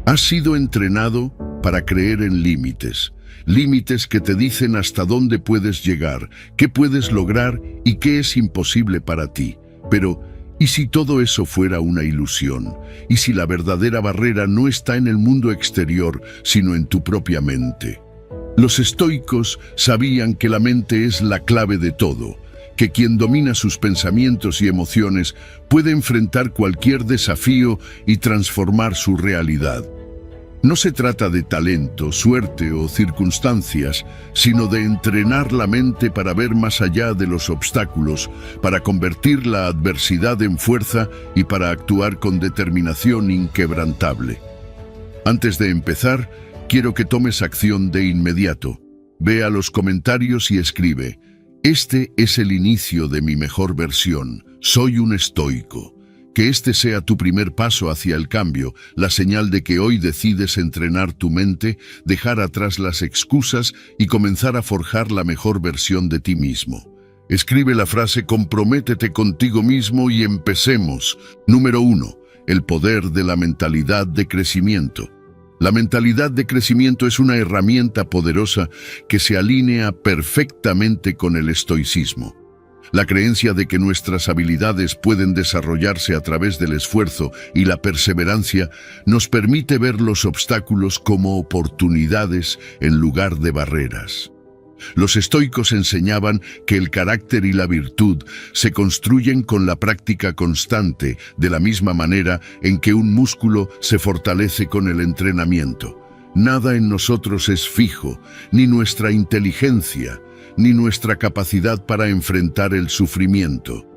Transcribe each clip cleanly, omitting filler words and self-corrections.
Has sido entrenado para creer en límites. Límites que te dicen hasta dónde puedes llegar, qué puedes lograr y qué es imposible para ti. Pero, ¿y si todo eso fuera una ilusión? ¿Y si la verdadera barrera no está en el mundo exterior, sino en tu propia mente? Los estoicos sabían que la mente es la clave de todo, que quien domina sus pensamientos y emociones puede enfrentar cualquier desafío y transformar su realidad. No se trata de talento, suerte o circunstancias, sino de entrenar la mente para ver más allá de los obstáculos, para convertir la adversidad en fuerza y para actuar con determinación inquebrantable. Antes de empezar, quiero que tomes acción de inmediato. Ve a los comentarios y escribe: "Este es el inicio de mi mejor versión. Soy un estoico". Que este sea tu primer paso hacia el cambio, la señal de que hoy decides entrenar tu mente, dejar atrás las excusas y comenzar a forjar la mejor versión de ti mismo. Escribe la frase "comprométete contigo mismo" y empecemos. Número 1. El poder de la mentalidad de crecimiento. La mentalidad de crecimiento es una herramienta poderosa que se alinea perfectamente con el estoicismo. La creencia de que nuestras habilidades pueden desarrollarse a través del esfuerzo y la perseverancia nos permite ver los obstáculos como oportunidades en lugar de barreras. Los estoicos enseñaban que el carácter y la virtud se construyen con la práctica constante, de la misma manera en que un músculo se fortalece con el entrenamiento. Nada en nosotros es fijo, ni nuestra inteligencia, ni nuestra capacidad para enfrentar el sufrimiento.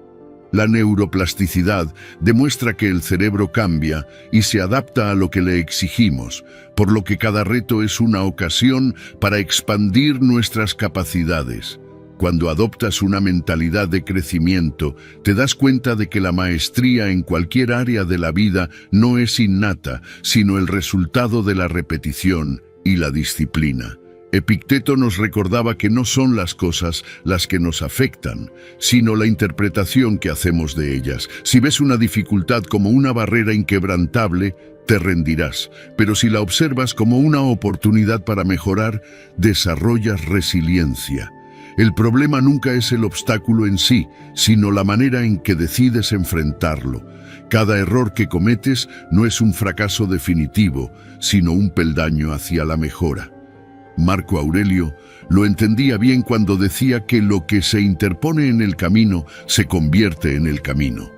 La neuroplasticidad demuestra que el cerebro cambia y se adapta a lo que le exigimos, por lo que cada reto es una ocasión para expandir nuestras capacidades. Cuando adoptas una mentalidad de crecimiento, te das cuenta de que la maestría en cualquier área de la vida no es innata, sino el resultado de la repetición y la disciplina. Epicteto nos recordaba que no son las cosas las que nos afectan, sino la interpretación que hacemos de ellas. Si ves una dificultad como una barrera inquebrantable, te rendirás, pero si la observas como una oportunidad para mejorar, desarrollas resiliencia. El problema nunca es el obstáculo en sí, sino la manera en que decides enfrentarlo. Cada error que cometes no es un fracaso definitivo, sino un peldaño hacia la mejora. Marco Aurelio lo entendía bien cuando decía que lo que se interpone en el camino se convierte en el camino.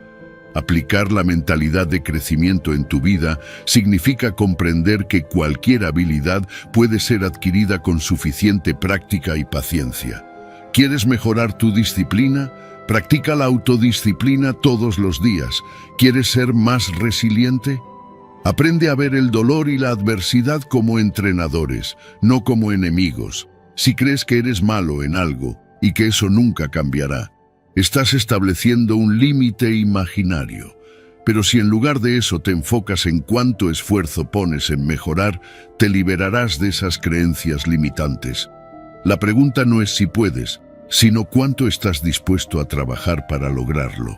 Aplicar la mentalidad de crecimiento en tu vida significa comprender que cualquier habilidad puede ser adquirida con suficiente práctica y paciencia. ¿Quieres mejorar tu disciplina? Practica la autodisciplina todos los días. ¿Quieres ser más resiliente? Aprende a ver el dolor y la adversidad como entrenadores, no como enemigos. Si crees que eres malo en algo y que eso nunca cambiará, estás estableciendo un límite imaginario. Pero si en lugar de eso te enfocas en cuánto esfuerzo pones en mejorar, te liberarás de esas creencias limitantes. La pregunta no es si puedes, sino cuánto estás dispuesto a trabajar para lograrlo.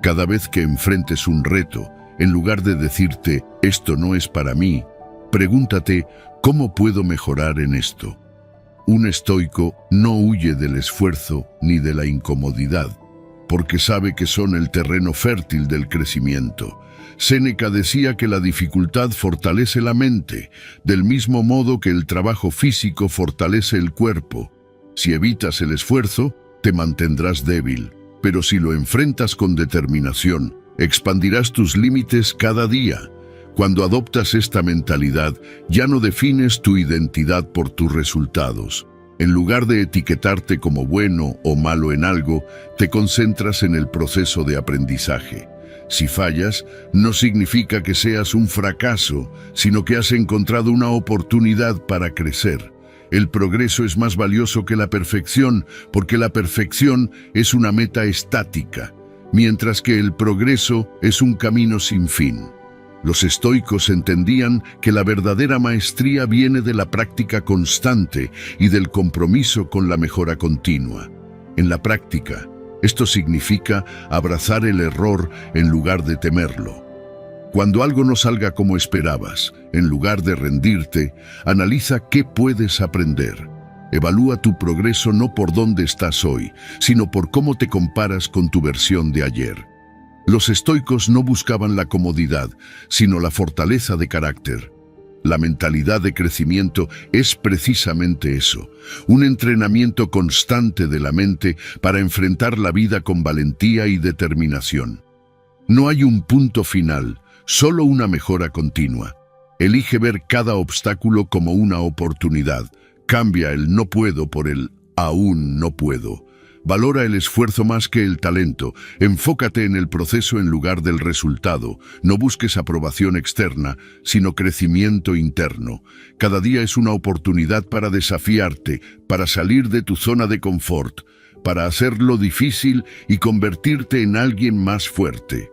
Cada vez que enfrentes un reto, en lugar de decirte "esto no es para mí", pregúntate "¿cómo puedo mejorar en esto?". Un estoico no huye del esfuerzo ni de la incomodidad, porque sabe que son el terreno fértil del crecimiento. Séneca decía que la dificultad fortalece la mente, del mismo modo que el trabajo físico fortalece el cuerpo. Si evitas el esfuerzo, te mantendrás débil, pero si lo enfrentas con determinación, expandirás tus límites cada día. Cuando adoptas esta mentalidad, ya no defines tu identidad por tus resultados. En lugar de etiquetarte como bueno o malo en algo, te concentras en el proceso de aprendizaje. Si fallas, no significa que seas un fracaso, sino que has encontrado una oportunidad para crecer. El progreso es más valioso que la perfección, porque la perfección es una meta estática, mientras que el progreso es un camino sin fin. Los estoicos entendían que la verdadera maestría viene de la práctica constante y del compromiso con la mejora continua. En la práctica, esto significa abrazar el error en lugar de temerlo. Cuando algo no salga como esperabas, en lugar de rendirte, analiza qué puedes aprender. Evalúa tu progreso no por dónde estás hoy, sino por cómo te comparas con tu versión de ayer. Los estoicos no buscaban la comodidad, sino la fortaleza de carácter. La mentalidad de crecimiento es precisamente eso, un entrenamiento constante de la mente para enfrentar la vida con valentía y determinación. No hay un punto final, solo una mejora continua. Elige ver cada obstáculo como una oportunidad. Cambia el no puedo por el aún no puedo. Valora el esfuerzo más que el talento. Enfócate en el proceso en lugar del resultado. No busques aprobación externa, sino crecimiento interno. Cada día es una oportunidad para desafiarte, para salir de tu zona de confort, para hacerlo difícil y convertirte en alguien más fuerte.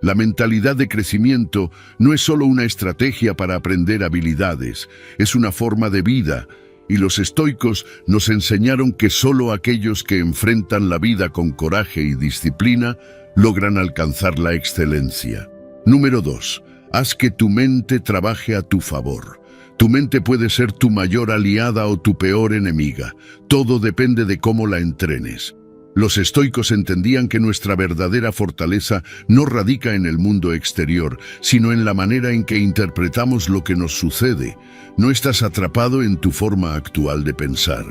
La mentalidad de crecimiento no es solo una estrategia para aprender habilidades, es una forma de vida. Y los estoicos nos enseñaron que solo aquellos que enfrentan la vida con coraje y disciplina logran alcanzar la excelencia. Número 2. Haz que tu mente trabaje a tu favor. Tu mente puede ser tu mayor aliada o tu peor enemiga. Todo depende de cómo la entrenes. Los estoicos entendían que nuestra verdadera fortaleza no radica en el mundo exterior, sino en la manera en que interpretamos lo que nos sucede. No estás atrapado en tu forma actual de pensar.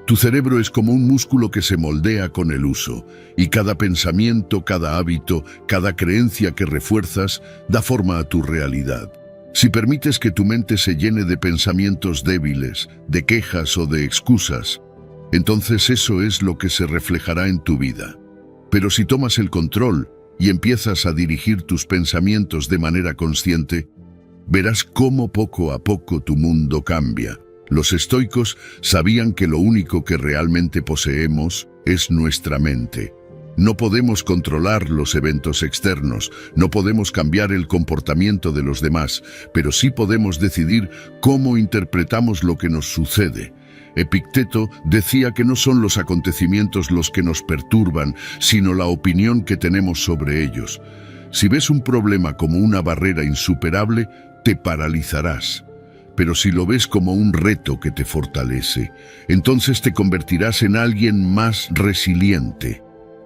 Tu cerebro es como un músculo que se moldea con el uso, y cada pensamiento, cada hábito, cada creencia que refuerzas da forma a tu realidad. Si permites que tu mente se llene de pensamientos débiles, de quejas o de excusas, entonces eso es lo que se reflejará en tu vida. Pero si tomas el control y empiezas a dirigir tus pensamientos de manera consciente, verás cómo poco a poco tu mundo cambia. Los estoicos sabían que lo único que realmente poseemos es nuestra mente. No podemos controlar los eventos externos, no podemos cambiar el comportamiento de los demás, pero sí podemos decidir cómo interpretamos lo que nos sucede. Epicteto decía que no son los acontecimientos los que nos perturban, sino la opinión que tenemos sobre ellos. Si ves un problema como una barrera insuperable, te paralizarás. Pero si lo ves como un reto que te fortalece, entonces te convertirás en alguien más resiliente.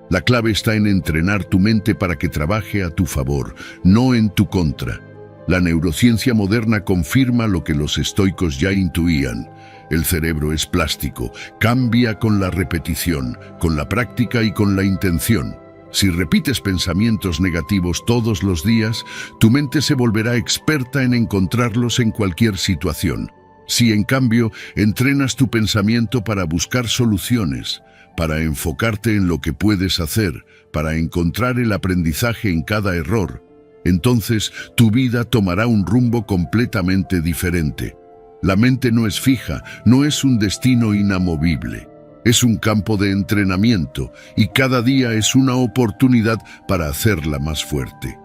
La clave está en entrenar tu mente para que trabaje a tu favor, no en tu contra. La neurociencia moderna confirma lo que los estoicos ya intuían. El cerebro es plástico, cambia con la repetición, con la práctica y con la intención. Si repites pensamientos negativos todos los días, tu mente se volverá experta en encontrarlos en cualquier situación. Si en cambio entrenas tu pensamiento para buscar soluciones, para enfocarte en lo que puedes hacer, para encontrar el aprendizaje en cada error, entonces tu vida tomará un rumbo completamente diferente. La mente no es fija, no es un destino inamovible. Es un campo de entrenamiento y cada día es una oportunidad para hacerla más fuerte.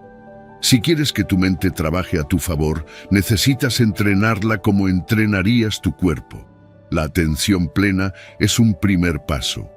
Si quieres que tu mente trabaje a tu favor, necesitas entrenarla como entrenarías tu cuerpo. La atención plena es un primer paso.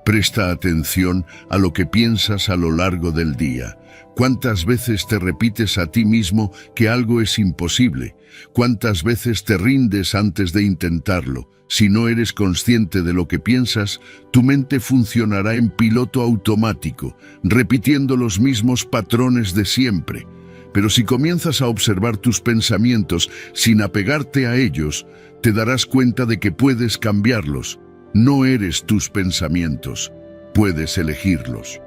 Presta atención a lo que piensas a lo largo del día. ¿Cuántas veces te repites a ti mismo que algo es imposible? ¿Cuántas veces te rindes antes de intentarlo? Si no eres consciente de lo que piensas, tu mente funcionará en piloto automático, repitiendo los mismos patrones de siempre. Pero si comienzas a observar tus pensamientos sin apegarte a ellos, te darás cuenta de que puedes cambiarlos. No eres tus pensamientos, puedes elegirlos.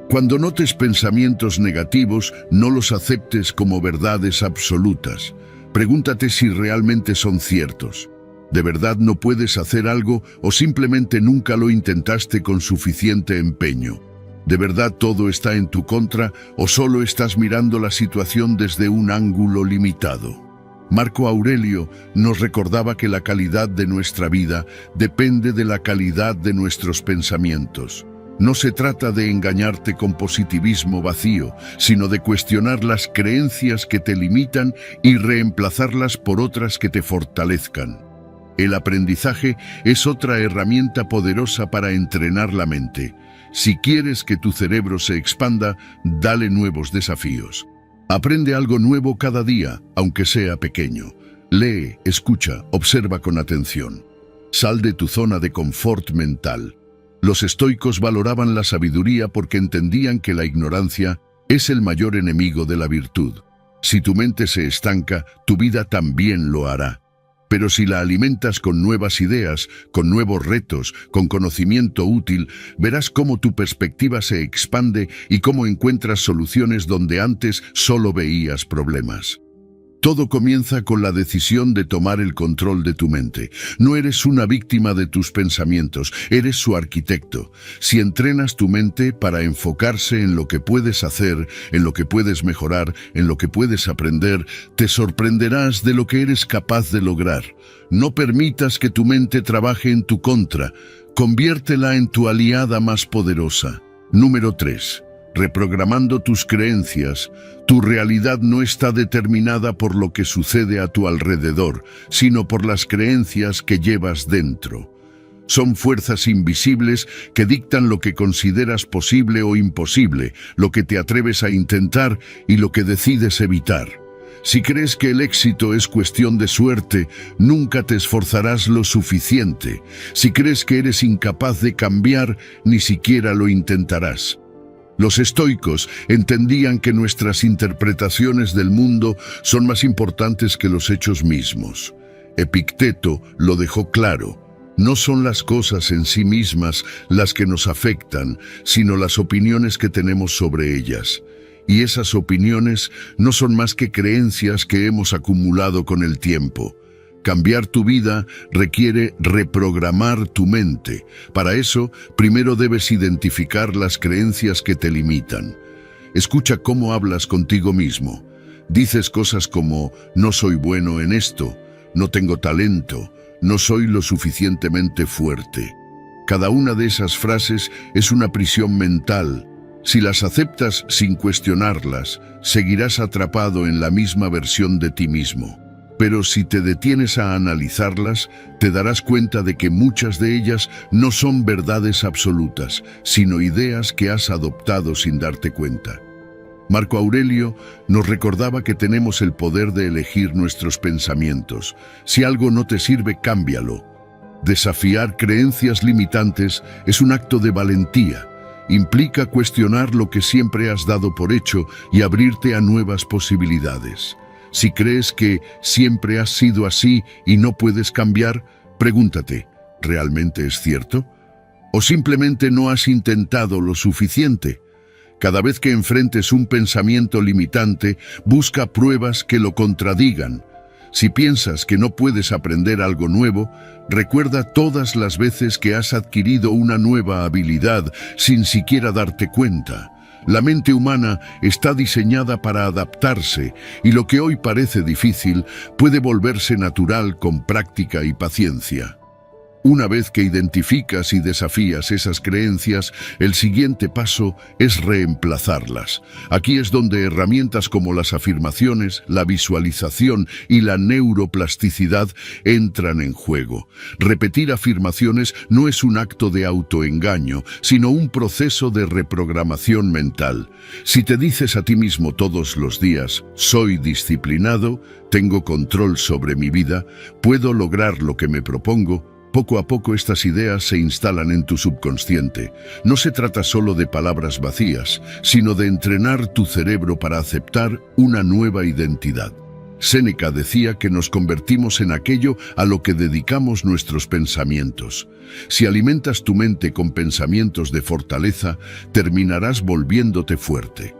Cuando notes pensamientos negativos, no los aceptes como verdades absolutas. Pregúntate si realmente son ciertos. ¿De verdad no puedes hacer algo o simplemente nunca lo intentaste con suficiente empeño? ¿De verdad todo está en tu contra o solo estás mirando la situación desde un ángulo limitado? Marco Aurelio nos recordaba que la calidad de nuestra vida depende de la calidad de nuestros pensamientos. No se trata de engañarte con positivismo vacío, sino de cuestionar las creencias que te limitan y reemplazarlas por otras que te fortalezcan. El aprendizaje es otra herramienta poderosa para entrenar la mente. Si quieres que tu cerebro se expanda, dale nuevos desafíos. Aprende algo nuevo cada día, aunque sea pequeño. Lee, escucha, observa con atención. Sal de tu zona de confort mental. Los estoicos valoraban la sabiduría porque entendían que la ignorancia es el mayor enemigo de la virtud. Si tu mente se estanca, tu vida también lo hará. Pero si la alimentas con nuevas ideas, con nuevos retos, con conocimiento útil, verás cómo tu perspectiva se expande y cómo encuentras soluciones donde antes solo veías problemas. Todo comienza con la decisión de tomar el control de tu mente. No eres una víctima de tus pensamientos, eres su arquitecto. Si entrenas tu mente para enfocarse en lo que puedes hacer, en lo que puedes mejorar, en lo que puedes aprender, te sorprenderás de lo que eres capaz de lograr. No permitas que tu mente trabaje en tu contra. Conviértela en tu aliada más poderosa. Número 3. Reprogramando tus creencias. Tu realidad no está determinada por lo que sucede a tu alrededor, sino por las creencias que llevas dentro. Son fuerzas invisibles que dictan lo que consideras posible o imposible, lo que te atreves a intentar y lo que decides evitar. Si crees que el éxito es cuestión de suerte, nunca te esforzarás lo suficiente. Si crees que eres incapaz de cambiar, ni siquiera lo intentarás. Los estoicos entendían que nuestras interpretaciones del mundo son más importantes que los hechos mismos. Epicteto lo dejó claro. No son las cosas en sí mismas las que nos afectan, sino las opiniones que tenemos sobre ellas. Y esas opiniones no son más que creencias que hemos acumulado con el tiempo. Cambiar tu vida requiere reprogramar tu mente. Para eso, primero debes identificar las creencias que te limitan. Escucha cómo hablas contigo mismo. Dices cosas como, no soy bueno en esto, no tengo talento, no soy lo suficientemente fuerte. Cada una de esas frases es una prisión mental. Si las aceptas sin cuestionarlas, seguirás atrapado en la misma versión de ti mismo. Pero si te detienes a analizarlas, te darás cuenta de que muchas de ellas no son verdades absolutas, sino ideas que has adoptado sin darte cuenta. Marco Aurelio nos recordaba que tenemos el poder de elegir nuestros pensamientos. Si algo no te sirve, cámbialo. Desafiar creencias limitantes es un acto de valentía. Implica cuestionar lo que siempre has dado por hecho y abrirte a nuevas posibilidades. Si crees que siempre has sido así y no puedes cambiar, pregúntate, ¿realmente es cierto? ¿O simplemente no has intentado lo suficiente? Cada vez que enfrentes un pensamiento limitante, busca pruebas que lo contradigan. Si piensas que no puedes aprender algo nuevo, recuerda todas las veces que has adquirido una nueva habilidad sin siquiera darte cuenta. La mente humana está diseñada para adaptarse y lo que hoy parece difícil puede volverse natural con práctica y paciencia. Una vez que identificas y desafías esas creencias, el siguiente paso es reemplazarlas. Aquí es donde herramientas como las afirmaciones, la visualización y la neuroplasticidad entran en juego. Repetir afirmaciones no es un acto de autoengaño, sino un proceso de reprogramación mental. Si te dices a ti mismo todos los días, soy disciplinado, tengo control sobre mi vida, puedo lograr lo que me propongo, poco a poco estas ideas se instalan en tu subconsciente. No se trata solo de palabras vacías, sino de entrenar tu cerebro para aceptar una nueva identidad. Séneca decía que nos convertimos en aquello a lo que dedicamos nuestros pensamientos. Si alimentas tu mente con pensamientos de fortaleza, terminarás volviéndote fuerte.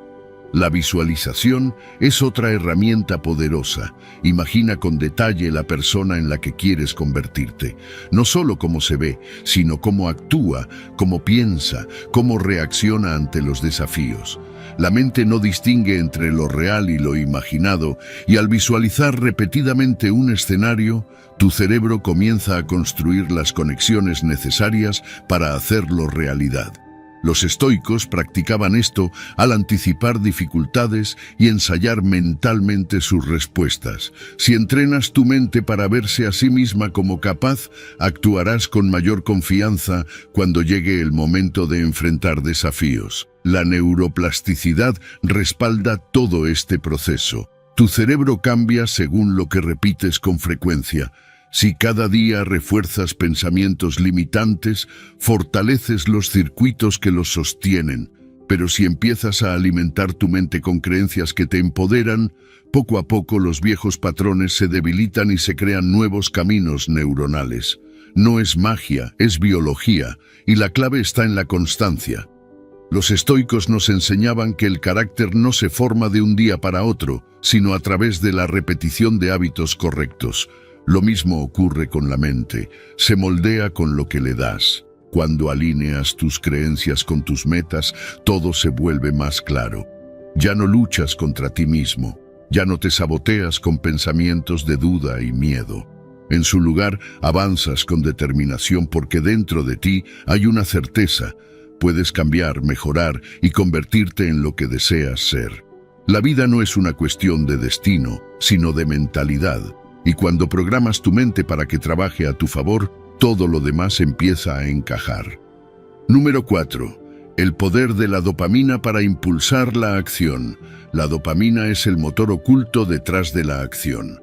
La visualización es otra herramienta poderosa. Imagina con detalle la persona en la que quieres convertirte. No solo cómo se ve, sino cómo actúa, cómo piensa, cómo reacciona ante los desafíos. La mente no distingue entre lo real y lo imaginado, y al visualizar repetidamente un escenario, tu cerebro comienza a construir las conexiones necesarias para hacerlo realidad. Los estoicos practicaban esto al anticipar dificultades y ensayar mentalmente sus respuestas. Si entrenas tu mente para verse a sí misma como capaz, actuarás con mayor confianza cuando llegue el momento de enfrentar desafíos. La neuroplasticidad respalda todo este proceso. Tu cerebro cambia según lo que repites con frecuencia. Si cada día refuerzas pensamientos limitantes, fortaleces los circuitos que los sostienen. Pero si empiezas a alimentar tu mente con creencias que te empoderan, poco a poco los viejos patrones se debilitan y se crean nuevos caminos neuronales. No es magia, es biología, y la clave está en la constancia. Los estoicos nos enseñaban que el carácter no se forma de un día para otro, sino a través de la repetición de hábitos correctos. Lo mismo ocurre con la mente, se moldea con lo que le das. Cuando alineas tus creencias con tus metas, todo se vuelve más claro. Ya no luchas contra ti mismo, ya no te saboteas con pensamientos de duda y miedo. En su lugar, avanzas con determinación porque dentro de ti hay una certeza. Puedes cambiar, mejorar y convertirte en lo que deseas ser. La vida no es una cuestión de destino, sino de mentalidad. Y cuando programas tu mente para que trabaje a tu favor, todo lo demás empieza a encajar. Número 4. El poder de la dopamina para impulsar la acción. La dopamina es el motor oculto detrás de la acción.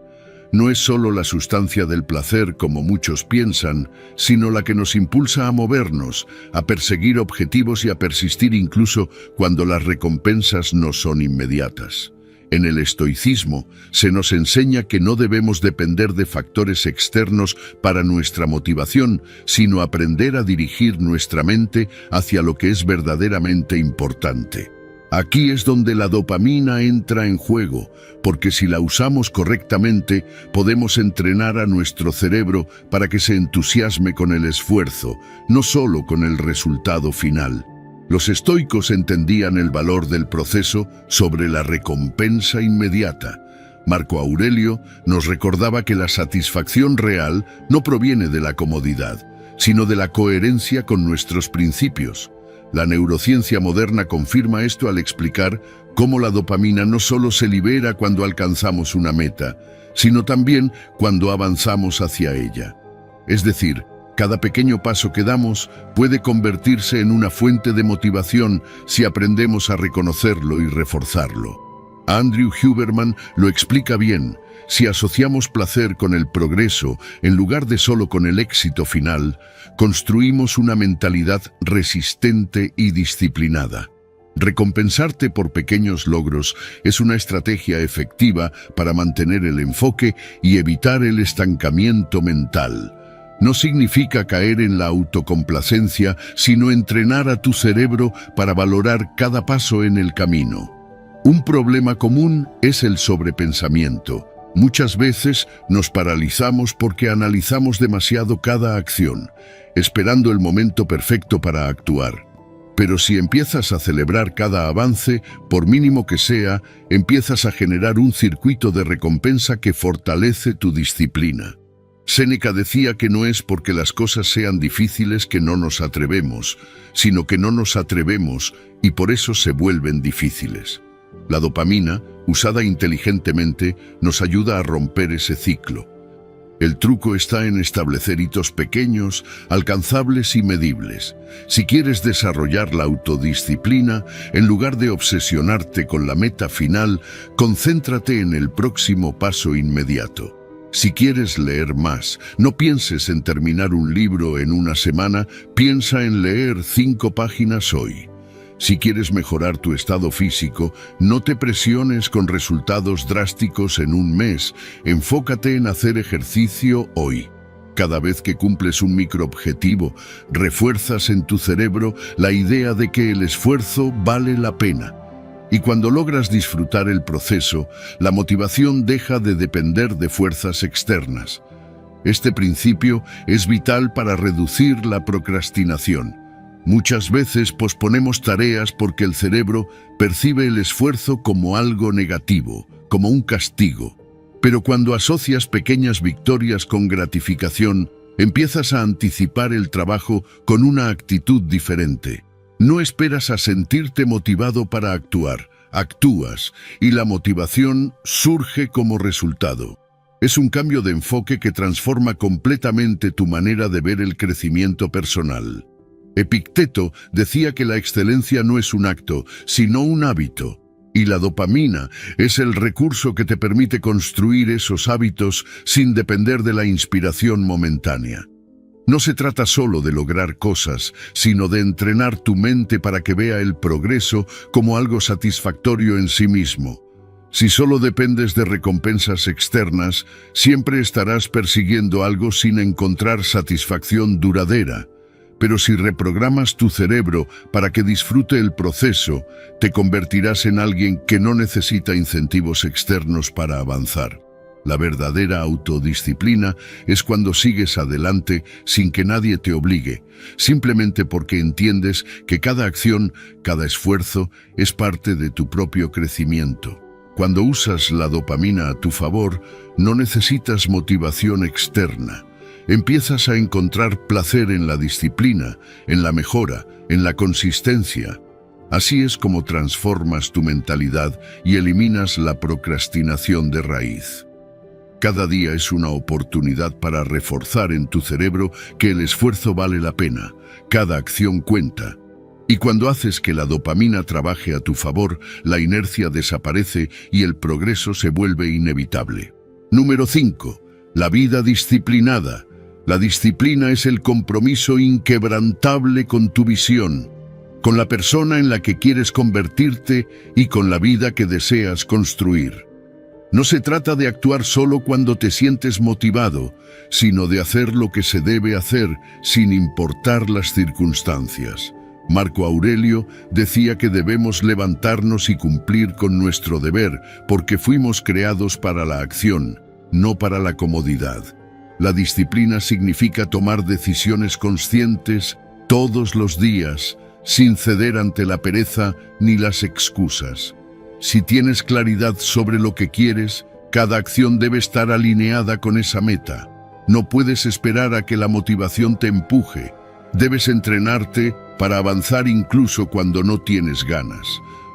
No es solo la sustancia del placer como muchos piensan, sino la que nos impulsa a movernos, a perseguir objetivos y a persistir incluso cuando las recompensas no son inmediatas. En el estoicismo se nos enseña que no debemos depender de factores externos para nuestra motivación, sino aprender a dirigir nuestra mente hacia lo que es verdaderamente importante. Aquí es donde la dopamina entra en juego, porque si la usamos correctamente, podemos entrenar a nuestro cerebro para que se entusiasme con el esfuerzo, no solo con el resultado final. Los estoicos entendían el valor del proceso sobre la recompensa inmediata. Marco Aurelio nos recordaba que la satisfacción real no proviene de la comodidad, sino de la coherencia con nuestros principios. La neurociencia moderna confirma esto al explicar cómo la dopamina no solo se libera cuando alcanzamos una meta, sino también cuando avanzamos hacia ella. Es decir, cada pequeño paso que damos puede convertirse en una fuente de motivación si aprendemos a reconocerlo y reforzarlo. Andrew Huberman lo explica bien. Si asociamos placer con el progreso en lugar de solo con el éxito final, construimos una mentalidad resistente y disciplinada. Recompensarte por pequeños logros es una estrategia efectiva para mantener el enfoque y evitar el estancamiento mental. No significa caer en la autocomplacencia, sino entrenar a tu cerebro para valorar cada paso en el camino. Un problema común es el sobrepensamiento. Muchas veces nos paralizamos porque analizamos demasiado cada acción, esperando el momento perfecto para actuar. Pero si empiezas a celebrar cada avance, por mínimo que sea, empiezas a generar un circuito de recompensa que fortalece tu disciplina. Séneca decía que no es porque las cosas sean difíciles que no nos atrevemos, sino que no nos atrevemos y por eso se vuelven difíciles. La dopamina, usada inteligentemente, nos ayuda a romper ese ciclo. El truco está en establecer hitos pequeños, alcanzables y medibles. Si quieres desarrollar la autodisciplina, en lugar de obsesionarte con la meta final, concéntrate en el próximo paso inmediato. Si quieres leer más, no pienses en terminar un libro en una semana, piensa en leer 5 páginas hoy. Si quieres mejorar tu estado físico, no te presiones con resultados drásticos en un mes, enfócate en hacer ejercicio hoy. Cada vez que cumples un microobjetivo, refuerzas en tu cerebro la idea de que el esfuerzo vale la pena. Y cuando logras disfrutar el proceso, la motivación deja de depender de fuerzas externas. Este principio es vital para reducir la procrastinación. Muchas veces posponemos tareas porque el cerebro percibe el esfuerzo como algo negativo, como un castigo. Pero cuando asocias pequeñas victorias con gratificación, empiezas a anticipar el trabajo con una actitud diferente. No esperas a sentirte motivado para actuar, actúas y la motivación surge como resultado. Es un cambio de enfoque que transforma completamente tu manera de ver el crecimiento personal. Epicteto decía que la excelencia no es un acto, sino un hábito. Y la dopamina es el recurso que te permite construir esos hábitos sin depender de la inspiración momentánea. No se trata solo de lograr cosas, sino de entrenar tu mente para que vea el progreso como algo satisfactorio en sí mismo. Si solo dependes de recompensas externas, siempre estarás persiguiendo algo sin encontrar satisfacción duradera. Pero si reprogramas tu cerebro para que disfrute el proceso, te convertirás en alguien que no necesita incentivos externos para avanzar. La verdadera autodisciplina es cuando sigues adelante sin que nadie te obligue, simplemente porque entiendes que cada acción, cada esfuerzo, es parte de tu propio crecimiento. Cuando usas la dopamina a tu favor, no necesitas motivación externa. Empiezas a encontrar placer en la disciplina, en la mejora, en la consistencia. Así es como transformas tu mentalidad y eliminas la procrastinación de raíz. Cada día es una oportunidad para reforzar en tu cerebro que el esfuerzo vale la pena, cada acción cuenta. Y cuando haces que la dopamina trabaje a tu favor, la inercia desaparece y el progreso se vuelve inevitable. Número 5. La vida disciplinada. La disciplina es el compromiso inquebrantable con tu visión, con la persona en la que quieres convertirte y con la vida que deseas construir. No se trata de actuar solo cuando te sientes motivado, sino de hacer lo que se debe hacer sin importar las circunstancias. Marco Aurelio decía que debemos levantarnos y cumplir con nuestro deber, porque fuimos creados para la acción, no para la comodidad. La disciplina significa tomar decisiones conscientes todos los días, sin ceder ante la pereza ni las excusas. Si tienes claridad sobre lo que quieres, cada acción debe estar alineada con esa meta. No puedes esperar a que la motivación te empuje. Debes entrenarte para avanzar incluso cuando no tienes ganas.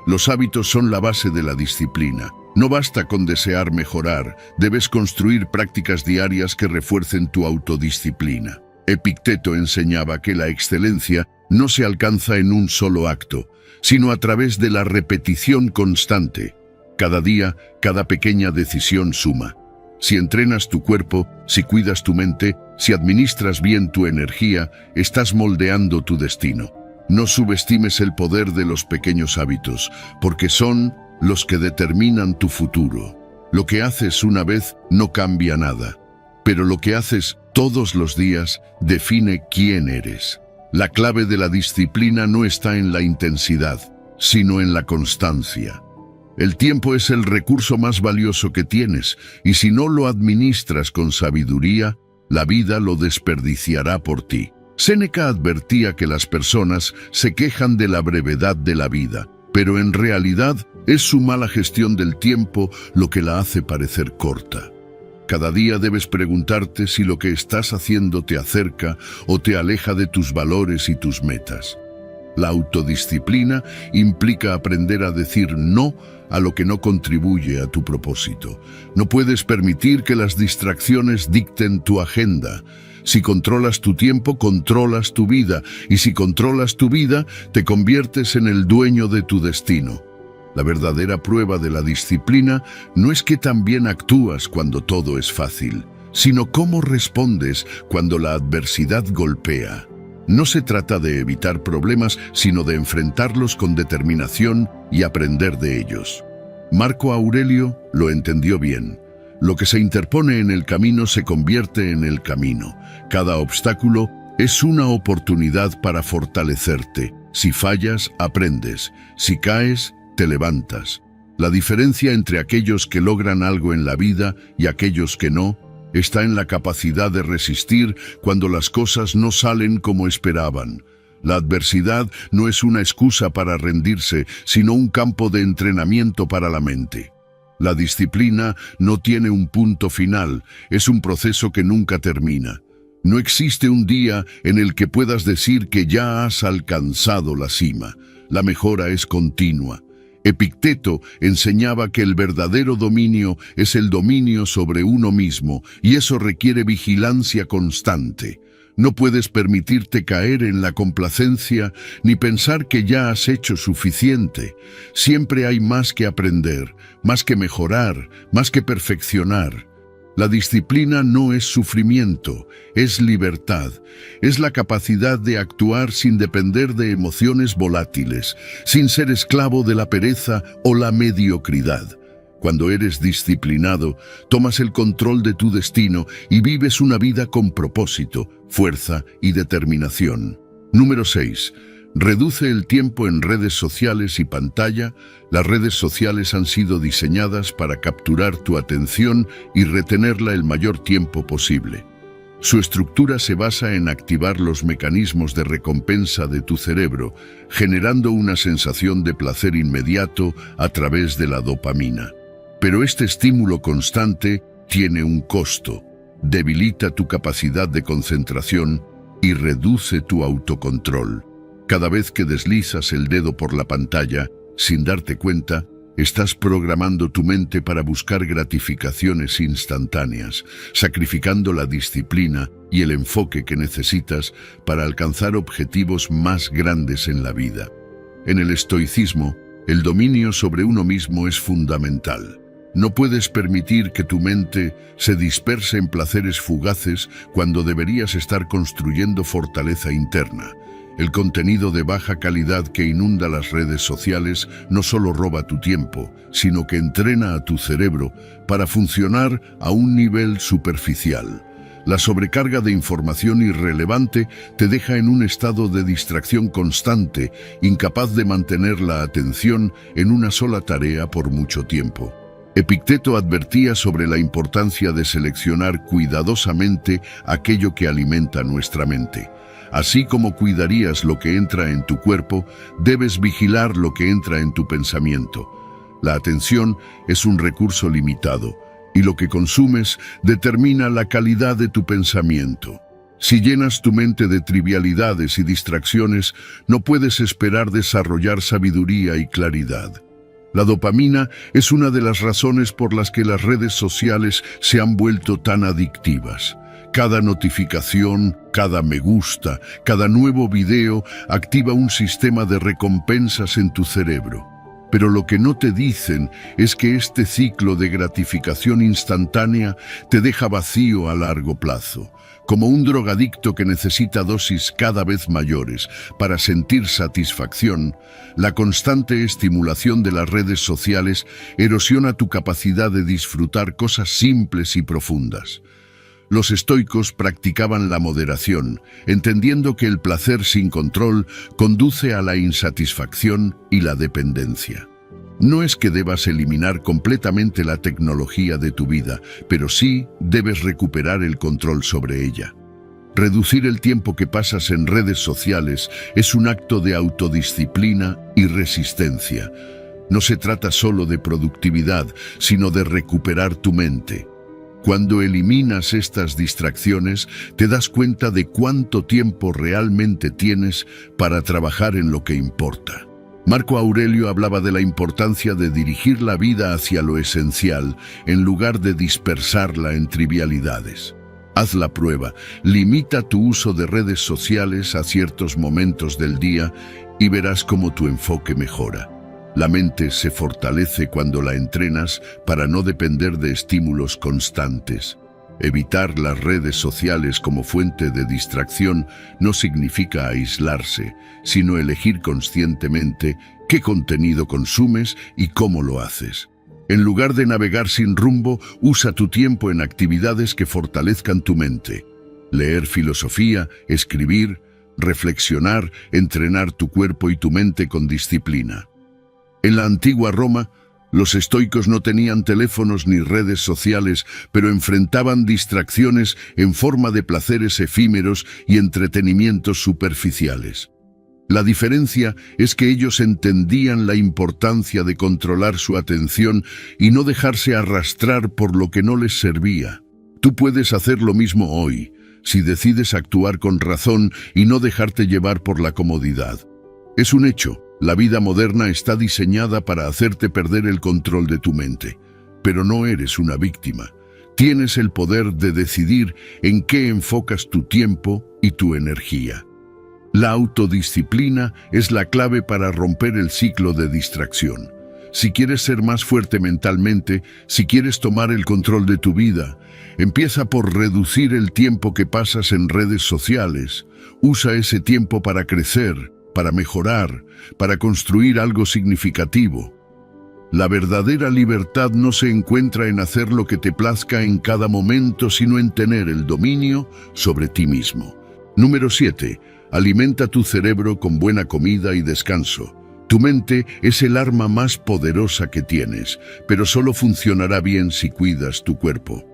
Los hábitos son la base de la disciplina. No basta con desear mejorar, debes construir prácticas diarias que refuercen tu autodisciplina. Epicteto enseñaba que la excelencia no se alcanza en un solo acto, sino a través de la repetición constante. Cada día, cada pequeña decisión suma. Si entrenas tu cuerpo, si cuidas tu mente, si administras bien tu energía, estás moldeando tu destino. No subestimes el poder de los pequeños hábitos, porque son los que determinan tu futuro. Lo que haces una vez no cambia nada, pero lo que haces todos los días define quién eres. La clave de la disciplina no está en la intensidad, sino en la constancia. El tiempo es el recurso más valioso que tienes, y si no lo administras con sabiduría, la vida lo desperdiciará por ti. Séneca advertía que las personas se quejan de la brevedad de la vida, pero en realidad es su mala gestión del tiempo lo que la hace parecer corta. Cada día debes preguntarte si lo que estás haciendo te acerca o te aleja de tus valores y tus metas. La autodisciplina implica aprender a decir no a lo que no contribuye a tu propósito. No puedes permitir que las distracciones dicten tu agenda. Si controlas tu tiempo, controlas tu vida, y si controlas tu vida, te conviertes en el dueño de tu destino. La verdadera prueba de la disciplina no es que también actúas cuando todo es fácil, sino cómo respondes cuando la adversidad golpea. No se trata de evitar problemas, sino de enfrentarlos con determinación y aprender de ellos. Marco Aurelio lo entendió bien. Lo que se interpone en el camino se convierte en el camino. Cada obstáculo es una oportunidad para fortalecerte. Si fallas, aprendes. Si caes, te levantas. La diferencia entre aquellos que logran algo en la vida y aquellos que no está en la capacidad de resistir cuando las cosas no salen como esperaban. La adversidad no es una excusa para rendirse, sino un campo de entrenamiento para la mente. La disciplina no tiene un punto final, es un proceso que nunca termina. No existe un día en el que puedas decir que ya has alcanzado la cima. La mejora es continua. Epicteto enseñaba que el verdadero dominio es el dominio sobre uno mismo, y eso requiere vigilancia constante. No puedes permitirte caer en la complacencia ni pensar que ya has hecho suficiente. Siempre hay más que aprender, más que mejorar, más que perfeccionar. La disciplina no es sufrimiento, es libertad. Es la capacidad de actuar sin depender de emociones volátiles, sin ser esclavo de la pereza o la mediocridad. Cuando eres disciplinado, tomas el control de tu destino y vives una vida con propósito, fuerza y determinación. Número 6. Reduce el tiempo en redes sociales y pantalla. Las redes sociales han sido diseñadas para capturar tu atención y retenerla el mayor tiempo posible. Su estructura se basa en activar los mecanismos de recompensa de tu cerebro, generando una sensación de placer inmediato a través de la dopamina. Pero este estímulo constante tiene un costo. Debilita tu capacidad de concentración y reduce tu autocontrol. Cada vez que deslizas el dedo por la pantalla, sin darte cuenta, estás programando tu mente para buscar gratificaciones instantáneas, sacrificando la disciplina y el enfoque que necesitas para alcanzar objetivos más grandes en la vida. En el estoicismo, el dominio sobre uno mismo es fundamental. No puedes permitir que tu mente se disperse en placeres fugaces cuando deberías estar construyendo fortaleza interna. El contenido de baja calidad que inunda las redes sociales no solo roba tu tiempo, sino que entrena a tu cerebro para funcionar a un nivel superficial. La sobrecarga de información irrelevante te deja en un estado de distracción constante, incapaz de mantener la atención en una sola tarea por mucho tiempo. Epicteto advertía sobre la importancia de seleccionar cuidadosamente aquello que alimenta nuestra mente. Así como cuidarías lo que entra en tu cuerpo, debes vigilar lo que entra en tu pensamiento. La atención es un recurso limitado, y lo que consumes determina la calidad de tu pensamiento. Si llenas tu mente de trivialidades y distracciones, no puedes esperar desarrollar sabiduría y claridad. La dopamina es una de las razones por las que las redes sociales se han vuelto tan adictivas. Cada notificación, cada me gusta, cada nuevo video activa un sistema de recompensas en tu cerebro. Pero lo que no te dicen es que este ciclo de gratificación instantánea te deja vacío a largo plazo, como un drogadicto que necesita dosis cada vez mayores para sentir satisfacción. La constante estimulación de las redes sociales erosiona tu capacidad de disfrutar cosas simples y profundas. Los estoicos practicaban la moderación, entendiendo que el placer sin control conduce a la insatisfacción y la dependencia. No es que debas eliminar completamente la tecnología de tu vida, pero sí debes recuperar el control sobre ella. Reducir el tiempo que pasas en redes sociales es un acto de autodisciplina y resistencia. No se trata solo de productividad, sino de recuperar tu mente. Cuando eliminas estas distracciones, te das cuenta de cuánto tiempo realmente tienes para trabajar en lo que importa. Marco Aurelio hablaba de la importancia de dirigir la vida hacia lo esencial, en lugar de dispersarla en trivialidades. Haz la prueba, limita tu uso de redes sociales a ciertos momentos del día y verás cómo tu enfoque mejora. La mente se fortalece cuando la entrenas para no depender de estímulos constantes. Evitar las redes sociales como fuente de distracción no significa aislarse, sino elegir conscientemente qué contenido consumes y cómo lo haces. En lugar de navegar sin rumbo, usa tu tiempo en actividades que fortalezcan tu mente. Leer filosofía, escribir, reflexionar, entrenar tu cuerpo y tu mente con disciplina. En la antigua Roma, los estoicos no tenían teléfonos ni redes sociales, pero enfrentaban distracciones en forma de placeres efímeros y entretenimientos superficiales. La diferencia es que ellos entendían la importancia de controlar su atención y no dejarse arrastrar por lo que no les servía. Tú puedes hacer lo mismo hoy, si decides actuar con razón y no dejarte llevar por la comodidad. Es un hecho. La vida moderna está diseñada para hacerte perder el control de tu mente. Pero no eres una víctima. Tienes el poder de decidir en qué enfocas tu tiempo y tu energía. La autodisciplina es la clave para romper el ciclo de distracción. Si quieres ser más fuerte mentalmente, si quieres tomar el control de tu vida, empieza por reducir el tiempo que pasas en redes sociales. Usa ese tiempo para crecer, para mejorar, para construir algo significativo. La verdadera libertad no se encuentra en hacer lo que te plazca en cada momento, sino en tener el dominio sobre ti mismo. Número 7. Alimenta tu cerebro con buena comida y descanso. Tu mente es el arma más poderosa que tienes, pero solo funcionará bien si cuidas tu cuerpo.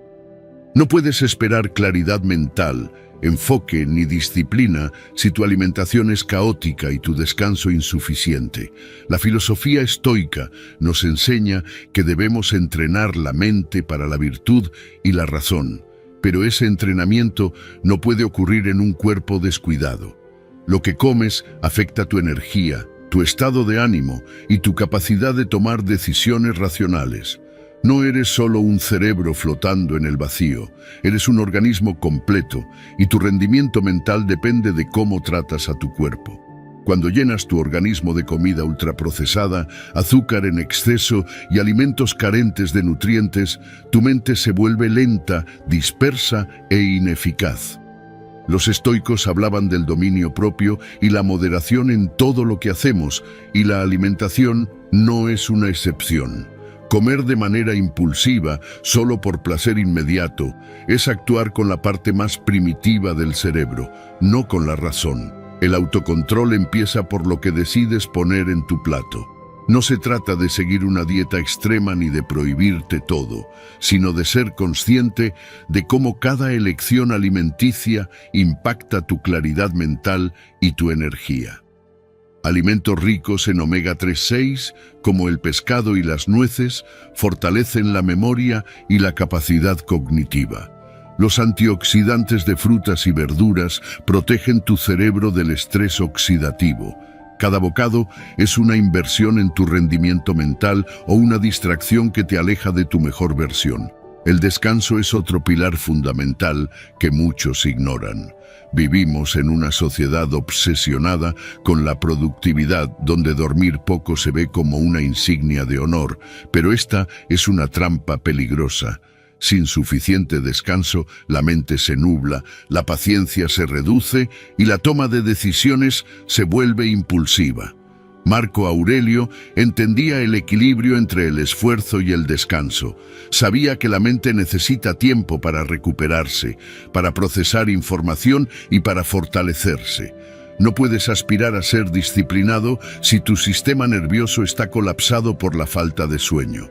No puedes esperar claridad mental, enfoque ni disciplina si tu alimentación es caótica y tu descanso insuficiente. La filosofía estoica nos enseña que debemos entrenar la mente para la virtud y la razón, pero ese entrenamiento no puede ocurrir en un cuerpo descuidado. Lo que comes afecta tu energía, tu estado de ánimo y tu capacidad de tomar decisiones racionales. No eres solo un cerebro flotando en el vacío, eres un organismo completo y tu rendimiento mental depende de cómo tratas a tu cuerpo. Cuando llenas tu organismo de comida ultraprocesada, azúcar en exceso y alimentos carentes de nutrientes, tu mente se vuelve lenta, dispersa e ineficaz. Los estoicos hablaban del dominio propio y la moderación en todo lo que hacemos, y la alimentación no es una excepción. Comer de manera impulsiva, solo por placer inmediato, es actuar con la parte más primitiva del cerebro, no con la razón. El autocontrol empieza por lo que decides poner en tu plato. No se trata de seguir una dieta extrema ni de prohibirte todo, sino de ser consciente de cómo cada elección alimenticia impacta tu claridad mental y tu energía. Alimentos ricos en omega-3,6, como el pescado y las nueces, fortalecen la memoria y la capacidad cognitiva. Los antioxidantes de frutas y verduras protegen tu cerebro del estrés oxidativo. Cada bocado es una inversión en tu rendimiento mental o una distracción que te aleja de tu mejor versión. El descanso es otro pilar fundamental que muchos ignoran. Vivimos en una sociedad obsesionada con la productividad, donde dormir poco se ve como una insignia de honor, pero esta es una trampa peligrosa. Sin suficiente descanso, la mente se nubla, la paciencia se reduce y la toma de decisiones se vuelve impulsiva. Marco Aurelio entendía el equilibrio entre el esfuerzo y el descanso. Sabía que la mente necesita tiempo para recuperarse, para procesar información y para fortalecerse. No puedes aspirar a ser disciplinado si tu sistema nervioso está colapsado por la falta de sueño.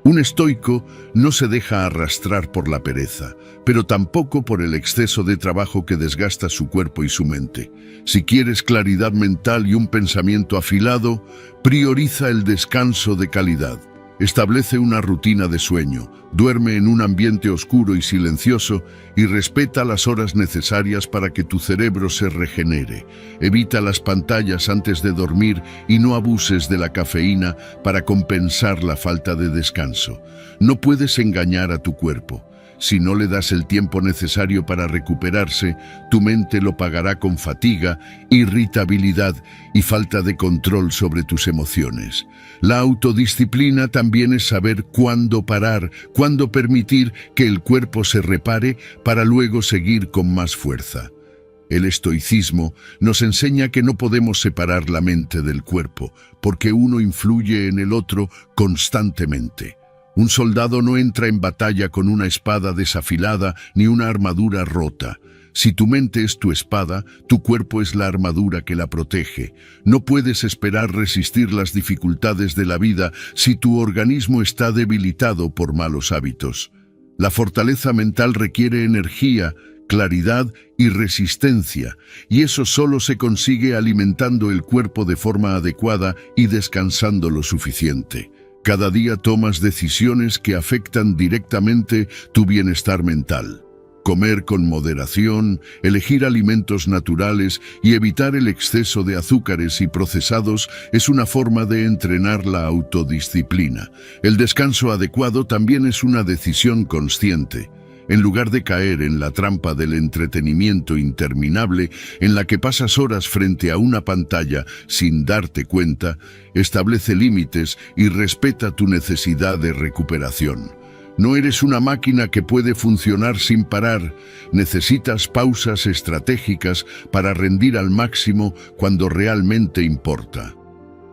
Un estoico no se deja arrastrar por la pereza, pero tampoco por el exceso de trabajo que desgasta su cuerpo y su mente. Si quieres claridad mental y un pensamiento afilado, prioriza el descanso de calidad. Establece una rutina de sueño, duerme en un ambiente oscuro y silencioso y respeta las horas necesarias para que tu cerebro se regenere. Evita las pantallas antes de dormir y no abuses de la cafeína para compensar la falta de descanso. No puedes engañar a tu cuerpo. Si no le das el tiempo necesario para recuperarse, tu mente lo pagará con fatiga, irritabilidad y falta de control sobre tus emociones. La autodisciplina también es saber cuándo parar, cuándo permitir que el cuerpo se repare para luego seguir con más fuerza. El estoicismo nos enseña que no podemos separar la mente del cuerpo, porque uno influye en el otro constantemente. Un soldado no entra en batalla con una espada desafilada ni una armadura rota. Si tu mente es tu espada, tu cuerpo es la armadura que la protege. No puedes esperar resistir las dificultades de la vida si tu organismo está debilitado por malos hábitos. La fortaleza mental requiere energía, claridad y resistencia, y eso solo se consigue alimentando el cuerpo de forma adecuada y descansando lo suficiente. Cada día tomas decisiones que afectan directamente tu bienestar mental. Comer con moderación, elegir alimentos naturales y evitar el exceso de azúcares y procesados es una forma de entrenar la autodisciplina. El descanso adecuado también es una decisión consciente. En lugar de caer en la trampa del entretenimiento interminable en la que pasas horas frente a una pantalla sin darte cuenta, establece límites y respeta tu necesidad de recuperación. No eres una máquina que puede funcionar sin parar. Necesitas pausas estratégicas para rendir al máximo cuando realmente importa.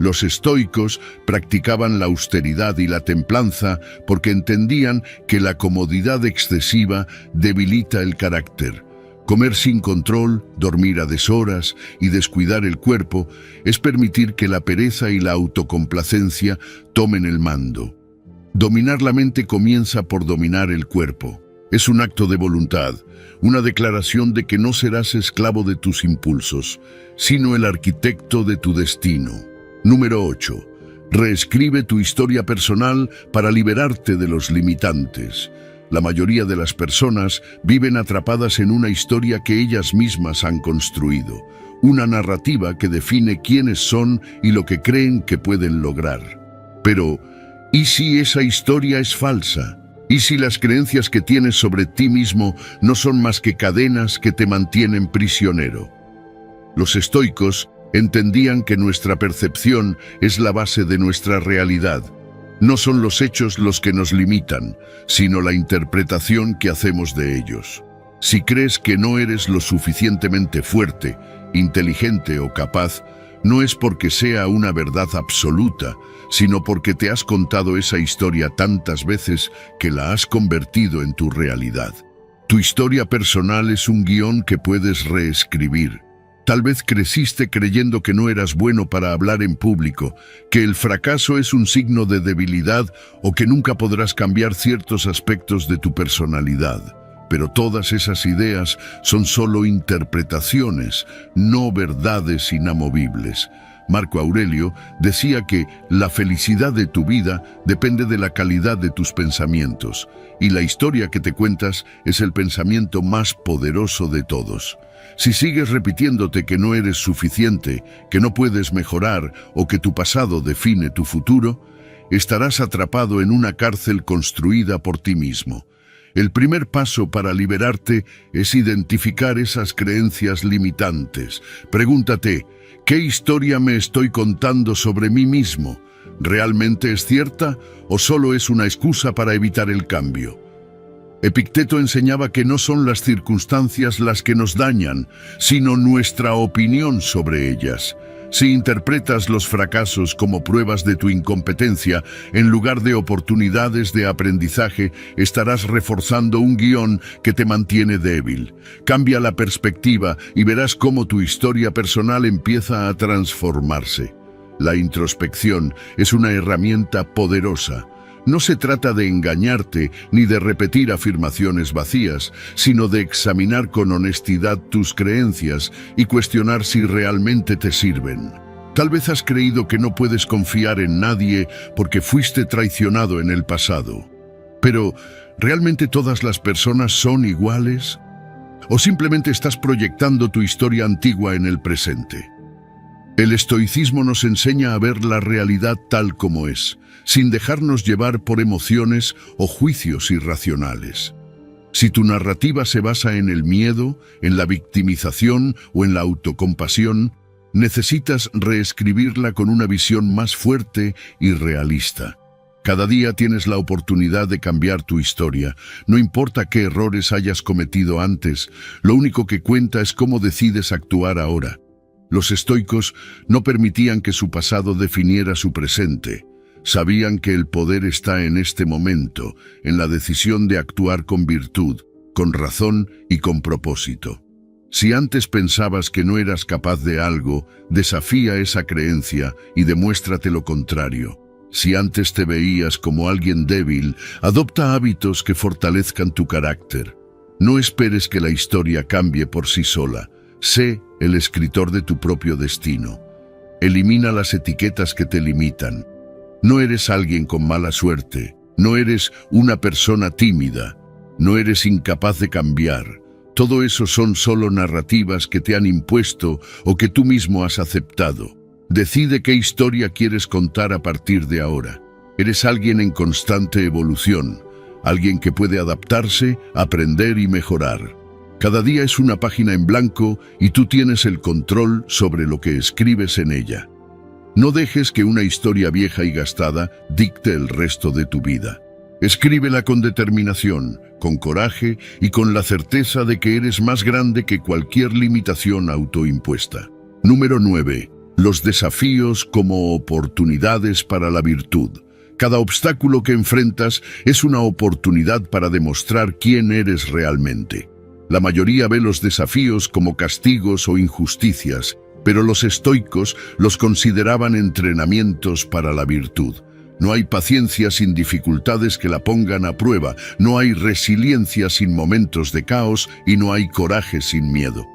Los estoicos practicaban la austeridad y la templanza porque entendían que la comodidad excesiva debilita el carácter. Comer sin control, dormir a deshoras y descuidar el cuerpo es permitir que la pereza y la autocomplacencia tomen el mando. Dominar la mente comienza por dominar el cuerpo. Es un acto de voluntad, una declaración de que no serás esclavo de tus impulsos, sino el arquitecto de tu destino. Número 8. Reescribe tu historia personal para liberarte de los limitantes. La mayoría de las personas viven atrapadas en una historia que ellas mismas han construido, una narrativa que define quiénes son y lo que creen que pueden lograr. Pero, ¿y si esa historia es falsa? ¿Y si las creencias que tienes sobre ti mismo no son más que cadenas que te mantienen prisionero? Los estoicos entendían que nuestra percepción es la base de nuestra realidad. No son los hechos los que nos limitan, sino la interpretación que hacemos de ellos. Si crees que no eres lo suficientemente fuerte, inteligente o capaz, no es porque sea una verdad absoluta, sino porque te has contado esa historia tantas veces que la has convertido en tu realidad. Tu historia personal es un guión que puedes reescribir. Tal vez creciste creyendo que no eras bueno para hablar en público, que el fracaso es un signo de debilidad o que nunca podrás cambiar ciertos aspectos de tu personalidad. Pero todas esas ideas son solo interpretaciones, no verdades inamovibles. Marco Aurelio decía que la felicidad de tu vida depende de la calidad de tus pensamientos, y la historia que te cuentas es el pensamiento más poderoso de todos. Si sigues repitiéndote que no eres suficiente, que no puedes mejorar o que tu pasado define tu futuro, estarás atrapado en una cárcel construida por ti mismo. El primer paso para liberarte es identificar esas creencias limitantes. Pregúntate, ¿qué historia me estoy contando sobre mí mismo? ¿Realmente es cierta o solo es una excusa para evitar el cambio? Epicteto enseñaba que no son las circunstancias las que nos dañan, sino nuestra opinión sobre ellas. Si interpretas los fracasos como pruebas de tu incompetencia, en lugar de oportunidades de aprendizaje, estarás reforzando un guión que te mantiene débil. Cambia la perspectiva y verás cómo tu historia personal empieza a transformarse. La introspección es una herramienta poderosa. No se trata de engañarte ni de repetir afirmaciones vacías, sino de examinar con honestidad tus creencias y cuestionar si realmente te sirven. Tal vez has creído que no puedes confiar en nadie porque fuiste traicionado en el pasado. Pero, ¿realmente todas las personas son iguales? ¿O simplemente estás proyectando tu historia antigua en el presente? El estoicismo nos enseña a ver la realidad tal como es, sin dejarnos llevar por emociones o juicios irracionales. Si tu narrativa se basa en el miedo, en la victimización o en la autocompasión, necesitas reescribirla con una visión más fuerte y realista. Cada día tienes la oportunidad de cambiar tu historia. No importa qué errores hayas cometido antes, lo único que cuenta es cómo decides actuar ahora. Los estoicos no permitían que su pasado definiera su presente. Sabían que el poder está en este momento, en la decisión de actuar con virtud, con razón y con propósito. Si antes pensabas que no eras capaz de algo, desafía esa creencia y demuéstrate lo contrario. Si antes te veías como alguien débil, adopta hábitos que fortalezcan tu carácter. No esperes que la historia cambie por sí sola. Sé el escritor de tu propio destino. Elimina las etiquetas que te limitan. No eres alguien con mala suerte. No eres una persona tímida. No eres incapaz de cambiar. Todo eso son solo narrativas que te han impuesto o que tú mismo has aceptado. Decide qué historia quieres contar a partir de ahora. Eres alguien en constante evolución. alguien que puede adaptarse, aprender y mejorar. Cada día es una página en blanco y tú tienes el control sobre lo que escribes en ella. No dejes que una historia vieja y gastada dicte el resto de tu vida. Escríbela con determinación, con coraje y con la certeza de que eres más grande que cualquier limitación autoimpuesta. Número 9. Los desafíos como oportunidades para la virtud. Cada obstáculo que enfrentas es una oportunidad para demostrar quién eres realmente. La mayoría ve los desafíos como castigos o injusticias, pero los estoicos los consideraban entrenamientos para la virtud. No hay paciencia sin dificultades que la pongan a prueba, no hay resiliencia sin momentos de caos y no hay coraje sin miedo.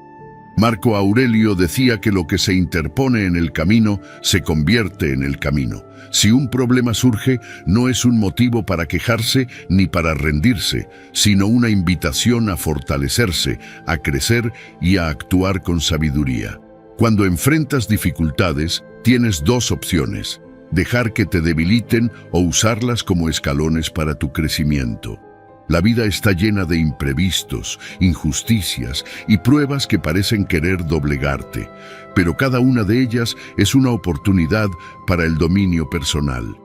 Marco Aurelio decía que lo que se interpone en el camino se convierte en el camino. Si un problema surge, no es un motivo para quejarse ni para rendirse, sino una invitación a fortalecerse, a crecer y a actuar con sabiduría. Cuando enfrentas dificultades, tienes dos opciones: dejar que te debiliten o usarlas como escalones para tu crecimiento. La vida está llena de imprevistos, injusticias y pruebas que parecen querer doblegarte, pero cada una de ellas es una oportunidad para el dominio personal.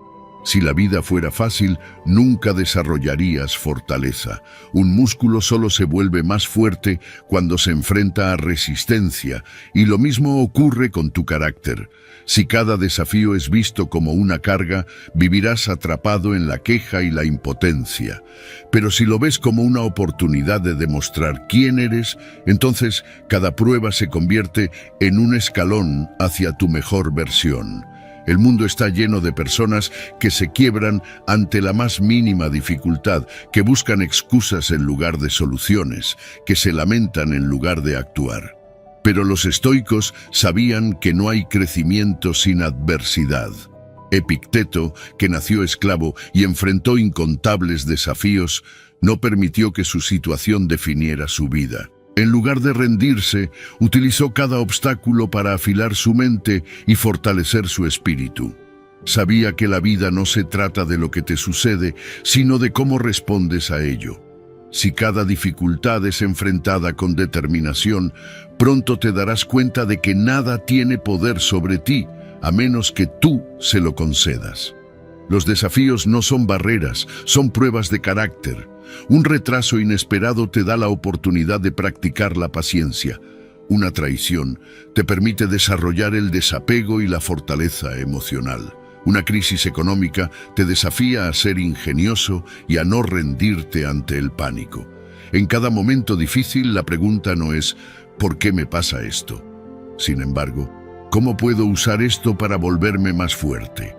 Si la vida fuera fácil, nunca desarrollarías fortaleza. Un músculo solo se vuelve más fuerte cuando se enfrenta a resistencia, y lo mismo ocurre con tu carácter. Si cada desafío es visto como una carga, vivirás atrapado en la queja y la impotencia. Pero si lo ves como una oportunidad de demostrar quién eres, entonces cada prueba se convierte en un escalón hacia tu mejor versión. El mundo está lleno de personas que se quiebran ante la más mínima dificultad, que buscan excusas en lugar de soluciones, que se lamentan en lugar de actuar. Pero los estoicos sabían que no hay crecimiento sin adversidad. Epicteto, que nació esclavo y enfrentó incontables desafíos, no permitió que su situación definiera su vida. En lugar de rendirse, utilizó cada obstáculo para afilar su mente y fortalecer su espíritu. Sabía que la vida no se trata de lo que te sucede, sino de cómo respondes a ello. Si cada dificultad es enfrentada con determinación, pronto te darás cuenta de que nada tiene poder sobre ti, a menos que tú se lo concedas. Los desafíos no son barreras, son pruebas de carácter. Un retraso inesperado te da la oportunidad de practicar la paciencia. Una traición te permite desarrollar el desapego y la fortaleza emocional. Una crisis económica te desafía a ser ingenioso y a no rendirte ante el pánico. En cada momento difícil, la pregunta no es ¿por qué me pasa esto? Sin embargo, ¿cómo puedo usar esto para volverme más fuerte?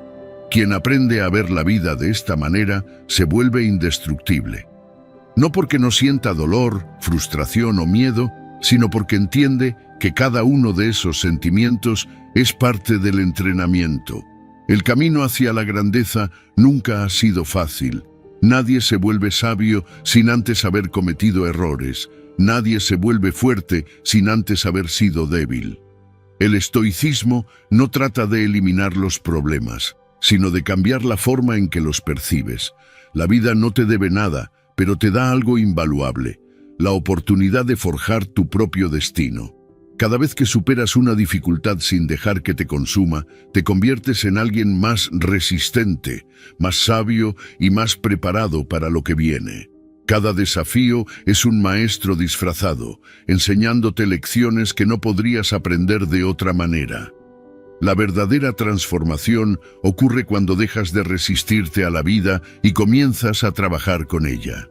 Quien aprende a ver la vida de esta manera se vuelve indestructible. No porque no sienta dolor, frustración o miedo, sino porque entiende que cada uno de esos sentimientos es parte del entrenamiento. El camino hacia la grandeza nunca ha sido fácil. Nadie se vuelve sabio sin antes haber cometido errores. Nadie se vuelve fuerte sin antes haber sido débil. El estoicismo no trata de eliminar los problemas, sino de cambiar la forma en que los percibes. La vida no te debe nada, pero te da algo invaluable, la oportunidad de forjar tu propio destino. Cada vez que superas una dificultad sin dejar que te consuma, te conviertes en alguien más resistente, más sabio y más preparado para lo que viene. Cada desafío es un maestro disfrazado, enseñándote lecciones que no podrías aprender de otra manera. La verdadera transformación ocurre cuando dejas de resistirte a la vida y comienzas a trabajar con ella.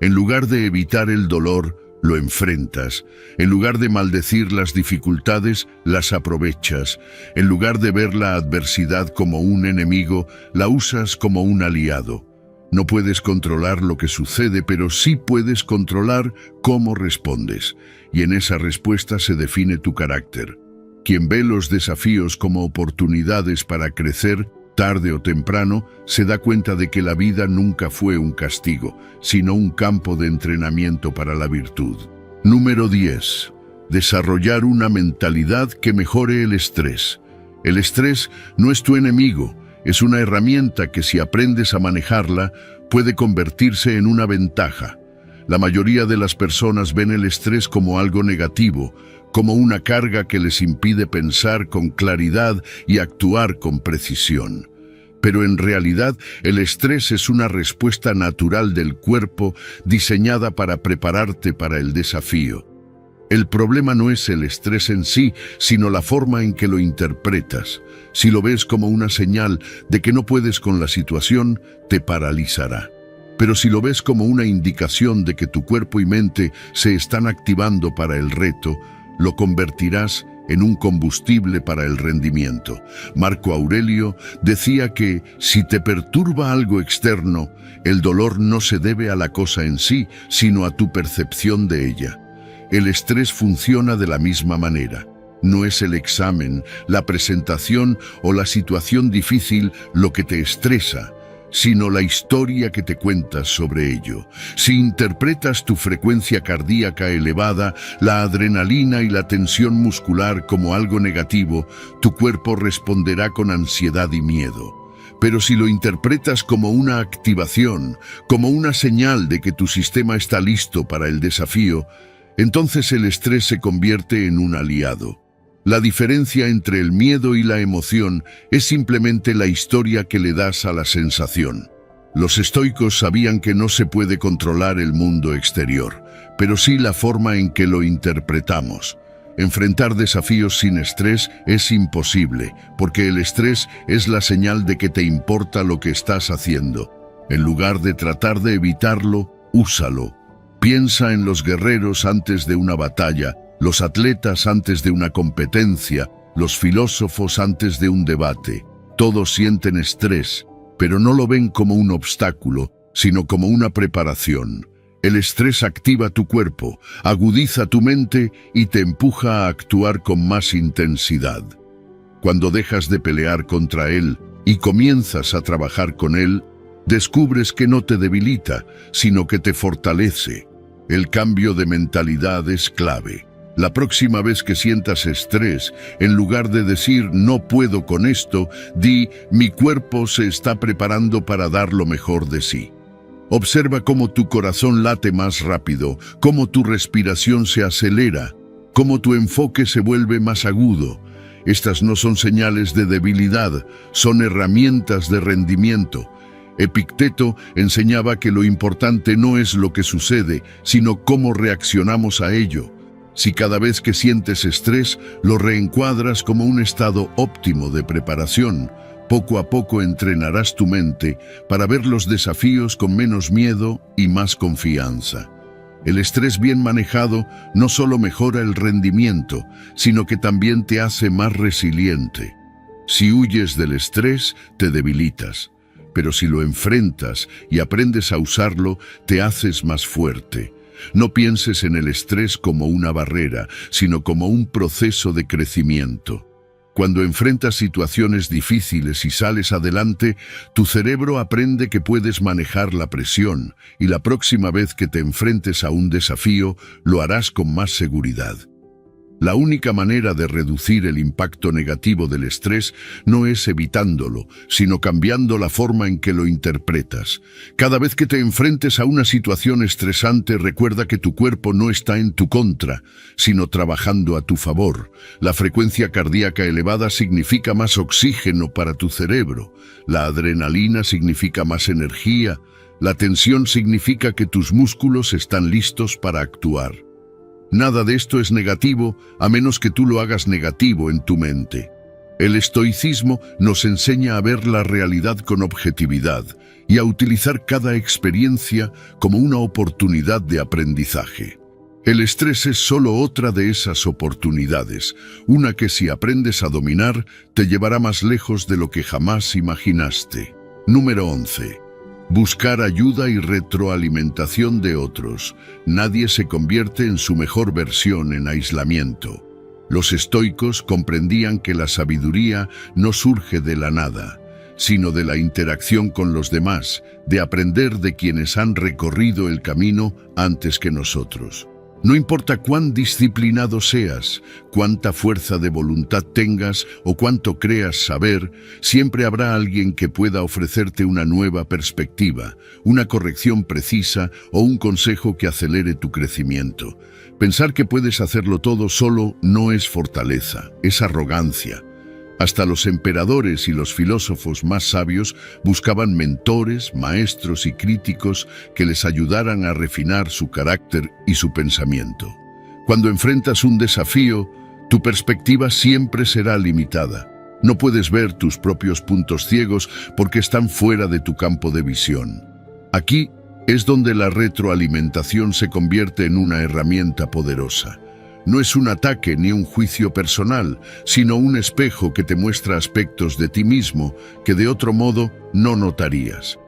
En lugar de evitar el dolor, lo enfrentas. En lugar de maldecir las dificultades, las aprovechas. En lugar de ver la adversidad como un enemigo, la usas como un aliado. No puedes controlar lo que sucede, pero sí puedes controlar cómo respondes. Y en esa respuesta se define tu carácter. Quien ve los desafíos como oportunidades para crecer, tarde o temprano, se da cuenta de que la vida nunca fue un castigo, sino un campo de entrenamiento para la virtud. Número 10. Desarrollar una mentalidad que mejore el estrés. El estrés no es tu enemigo, Es una herramienta que, si aprendes a manejarla, puede convertirse en una ventaja. La mayoría de las personas ven el estrés como algo negativo, como una carga que les impide pensar con claridad y actuar con precisión. Pero en realidad, el estrés es una respuesta natural del cuerpo diseñada para prepararte para el desafío. El problema no es el estrés en sí, sino la forma en que lo interpretas. Si lo ves como una señal de que no puedes con la situación, te paralizará. Pero si lo ves como una indicación de que tu cuerpo y mente se están activando para el reto, lo convertirás en un combustible para el rendimiento. Marco Aurelio decía que si te perturba algo externo, el dolor no se debe a la cosa en sí, sino a tu percepción de ella. El estrés funciona de la misma manera. No es el examen, la presentación o la situación difícil lo que te estresa, sino la historia que te cuentas sobre ello. Si interpretas tu frecuencia cardíaca elevada, la adrenalina y la tensión muscular como algo negativo, tu cuerpo responderá con ansiedad y miedo. Pero si lo interpretas como una activación, como una señal de que tu sistema está listo para el desafío, entonces el estrés se convierte en un aliado. La diferencia entre el miedo y la emoción es simplemente la historia que le das a la sensación. Los estoicos sabían que no se puede controlar el mundo exterior, pero sí la forma en que lo interpretamos. Enfrentar desafíos sin estrés es imposible, porque el estrés es la señal de que te importa lo que estás haciendo. En lugar de tratar de evitarlo, úsalo. Piensa en los guerreros antes de una batalla, los atletas antes de una competencia, los filósofos antes de un debate. Todos sienten estrés, pero no lo ven como un obstáculo, sino como una preparación. El estrés activa tu cuerpo, agudiza tu mente y te empuja a actuar con más intensidad. Cuando dejas de pelear contra él y comienzas a trabajar con él, descubres que no te debilita, sino que te fortalece. El cambio de mentalidad es clave. La próxima vez que sientas estrés, en lugar de decir «no puedo con esto», di «mi cuerpo se está preparando para dar lo mejor de sí». Observa cómo tu corazón late más rápido, cómo tu respiración se acelera, cómo tu enfoque se vuelve más agudo. Estas no son señales de debilidad, son herramientas de rendimiento. Epicteto enseñaba que lo importante no es lo que sucede, sino cómo reaccionamos a ello. Si cada vez que sientes estrés lo reencuadras como un estado óptimo de preparación, poco a poco entrenarás tu mente para ver los desafíos con menos miedo y más confianza. El estrés bien manejado no solo mejora el rendimiento, sino que también te hace más resiliente. Si huyes del estrés, te debilitas. Pero si lo enfrentas y aprendes a usarlo, te haces más fuerte. No pienses en el estrés como una barrera, sino como un proceso de crecimiento. Cuando enfrentas situaciones difíciles y sales adelante, tu cerebro aprende que puedes manejar la presión y la próxima vez que te enfrentes a un desafío, lo harás con más seguridad. La única manera de reducir el impacto negativo del estrés no es evitándolo, sino cambiando la forma en que lo interpretas. Cada vez que te enfrentes a una situación estresante, recuerda que tu cuerpo no está en tu contra, sino trabajando a tu favor. La frecuencia cardíaca elevada significa más oxígeno para tu cerebro. La adrenalina significa más energía. La tensión significa que tus músculos están listos para actuar. Nada de esto es negativo, a menos que tú lo hagas negativo en tu mente. El estoicismo nos enseña a ver la realidad con objetividad y a utilizar cada experiencia como una oportunidad de aprendizaje. El estrés es solo otra de esas oportunidades, una que si aprendes a dominar, te llevará más lejos de lo que jamás imaginaste. Número 11. Buscar ayuda y retroalimentación de otros. Nadie se convierte en su mejor versión en aislamiento. Los estoicos comprendían que la sabiduría no surge de la nada, sino de la interacción con los demás, de aprender de quienes han recorrido el camino antes que nosotros. No importa cuán disciplinado seas, cuánta fuerza de voluntad tengas o cuánto creas saber, siempre habrá alguien que pueda ofrecerte una nueva perspectiva, una corrección precisa o un consejo que acelere tu crecimiento. Pensar que puedes hacerlo todo solo no es fortaleza, es arrogancia. Hasta los emperadores y los filósofos más sabios buscaban mentores, maestros y críticos que les ayudaran a refinar su carácter y su pensamiento. Cuando enfrentas un desafío, tu perspectiva siempre será limitada. No puedes ver tus propios puntos ciegos porque están fuera de tu campo de visión. Aquí es donde la retroalimentación se convierte en una herramienta poderosa. No es un ataque ni un juicio personal, sino un espejo que te muestra aspectos de ti mismo que de otro modo no notarías.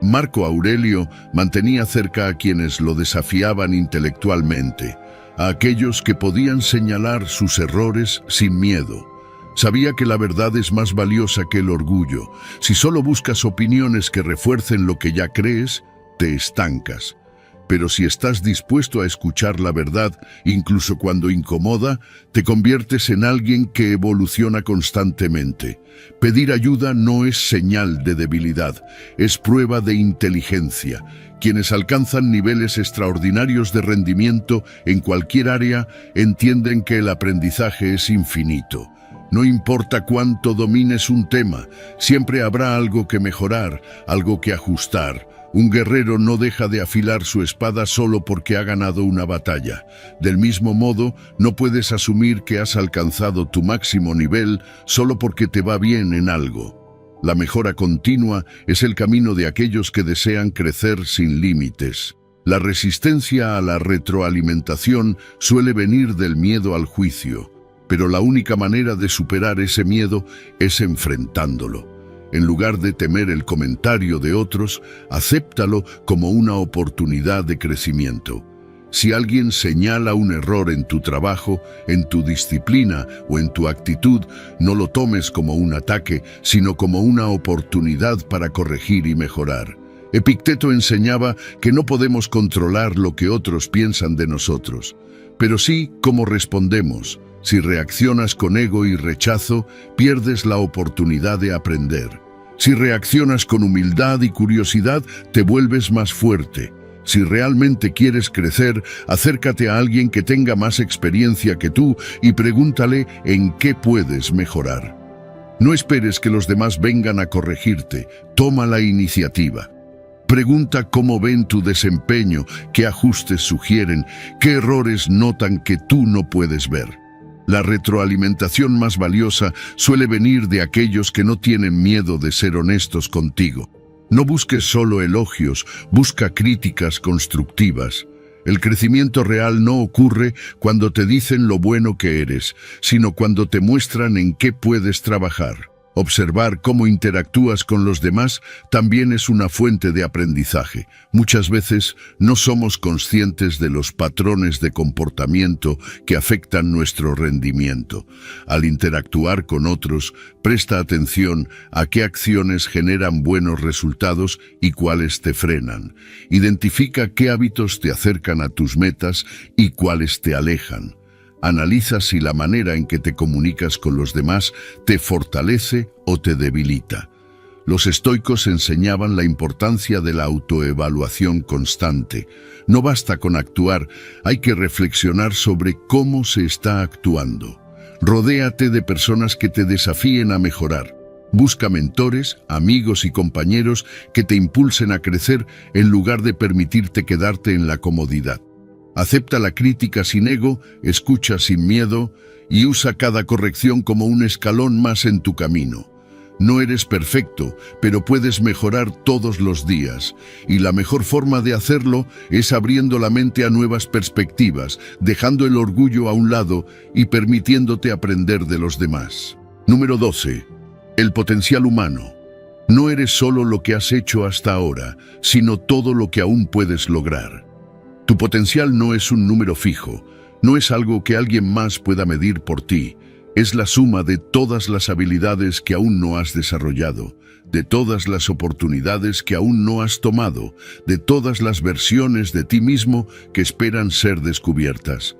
Marco Aurelio mantenía cerca a quienes lo desafiaban intelectualmente, a aquellos que podían señalar sus errores sin miedo. Sabía que la verdad es más valiosa que el orgullo. Si solo buscas opiniones que refuercen lo que ya crees, te estancas. Pero si estás dispuesto a escuchar la verdad, incluso cuando incomoda, te conviertes en alguien que evoluciona constantemente. Pedir ayuda no es señal de debilidad, es prueba de inteligencia. Quienes alcanzan niveles extraordinarios de rendimiento en cualquier área entienden que el aprendizaje es infinito. No importa cuánto domines un tema, siempre habrá algo que mejorar, algo que ajustar. Un guerrero no deja de afilar su espada solo porque ha ganado una batalla. Del mismo modo, no puedes asumir que has alcanzado tu máximo nivel solo porque te va bien en algo. La mejora continua es el camino de aquellos que desean crecer sin límites. La resistencia a la retroalimentación suele venir del miedo al juicio, pero la única manera de superar ese miedo es enfrentándolo. En lugar de temer el comentario de otros, acéptalo como una oportunidad de crecimiento. Si alguien señala un error en tu trabajo, en tu disciplina o en tu actitud, no lo tomes como un ataque, sino como una oportunidad para corregir y mejorar. Epicteto enseñaba que no podemos controlar lo que otros piensan de nosotros, pero sí cómo respondemos. Si reaccionas con ego y rechazo, pierdes la oportunidad de aprender. Si reaccionas con humildad y curiosidad, te vuelves más fuerte. Si realmente quieres crecer, acércate a alguien que tenga más experiencia que tú y pregúntale en qué puedes mejorar. No esperes que los demás vengan a corregirte, toma la iniciativa. Pregunta cómo ven tu desempeño, qué ajustes sugieren, qué errores notan que tú no puedes ver. La retroalimentación más valiosa suele venir de aquellos que no tienen miedo de ser honestos contigo. No busques solo elogios, busca críticas constructivas. El crecimiento real no ocurre cuando te dicen lo bueno que eres, sino cuando te muestran en qué puedes trabajar. Observar cómo interactúas con los demás también es una fuente de aprendizaje. Muchas veces no somos conscientes de los patrones de comportamiento que afectan nuestro rendimiento. Al interactuar con otros, presta atención a qué acciones generan buenos resultados y cuáles te frenan. Identifica qué hábitos te acercan a tus metas y cuáles te alejan. Analiza si la manera en que te comunicas con los demás te fortalece o te debilita. Los estoicos enseñaban la importancia de la autoevaluación constante. No basta con actuar, hay que reflexionar sobre cómo se está actuando. Rodéate de personas que te desafíen a mejorar. Busca mentores, amigos y compañeros que te impulsen a crecer en lugar de permitirte quedarte en la comodidad. Acepta la crítica sin ego, escucha sin miedo y usa cada corrección como un escalón más en tu camino. No eres perfecto, pero puedes mejorar todos los días, y la mejor forma de hacerlo es abriendo la mente a nuevas perspectivas, dejando el orgullo a un lado y permitiéndote aprender de los demás. Número 12. El potencial humano. No eres solo lo que has hecho hasta ahora, sino todo lo que aún puedes lograr. Tu potencial no es un número fijo, no es algo que alguien más pueda medir por ti, es la suma de todas las habilidades que aún no has desarrollado. de todas las oportunidades que aún no has tomado, de todas las versiones de ti mismo que esperan ser descubiertas.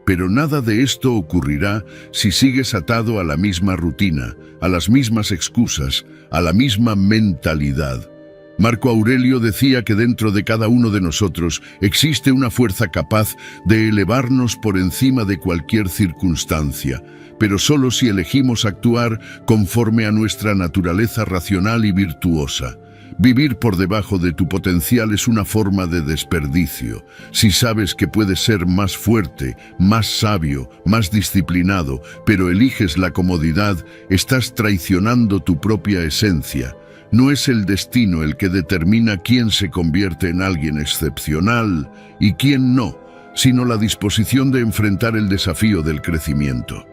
Pero nada de esto ocurrirá si sigues atado a la misma rutina, a las mismas excusas, a la misma mentalidad. Marco Aurelio decía que dentro de cada uno de nosotros existe una fuerza capaz de elevarnos por encima de cualquier circunstancia, pero solo si elegimos actuar conforme a nuestra naturaleza racional y virtuosa. Vivir por debajo de tu potencial es una forma de desperdicio. Si sabes que puedes ser más fuerte, más sabio, más disciplinado, pero eliges la comodidad, estás traicionando tu propia esencia. No es el destino el que determina quién se convierte en alguien excepcional y quién no, sino la disposición de enfrentar el desafío del crecimiento.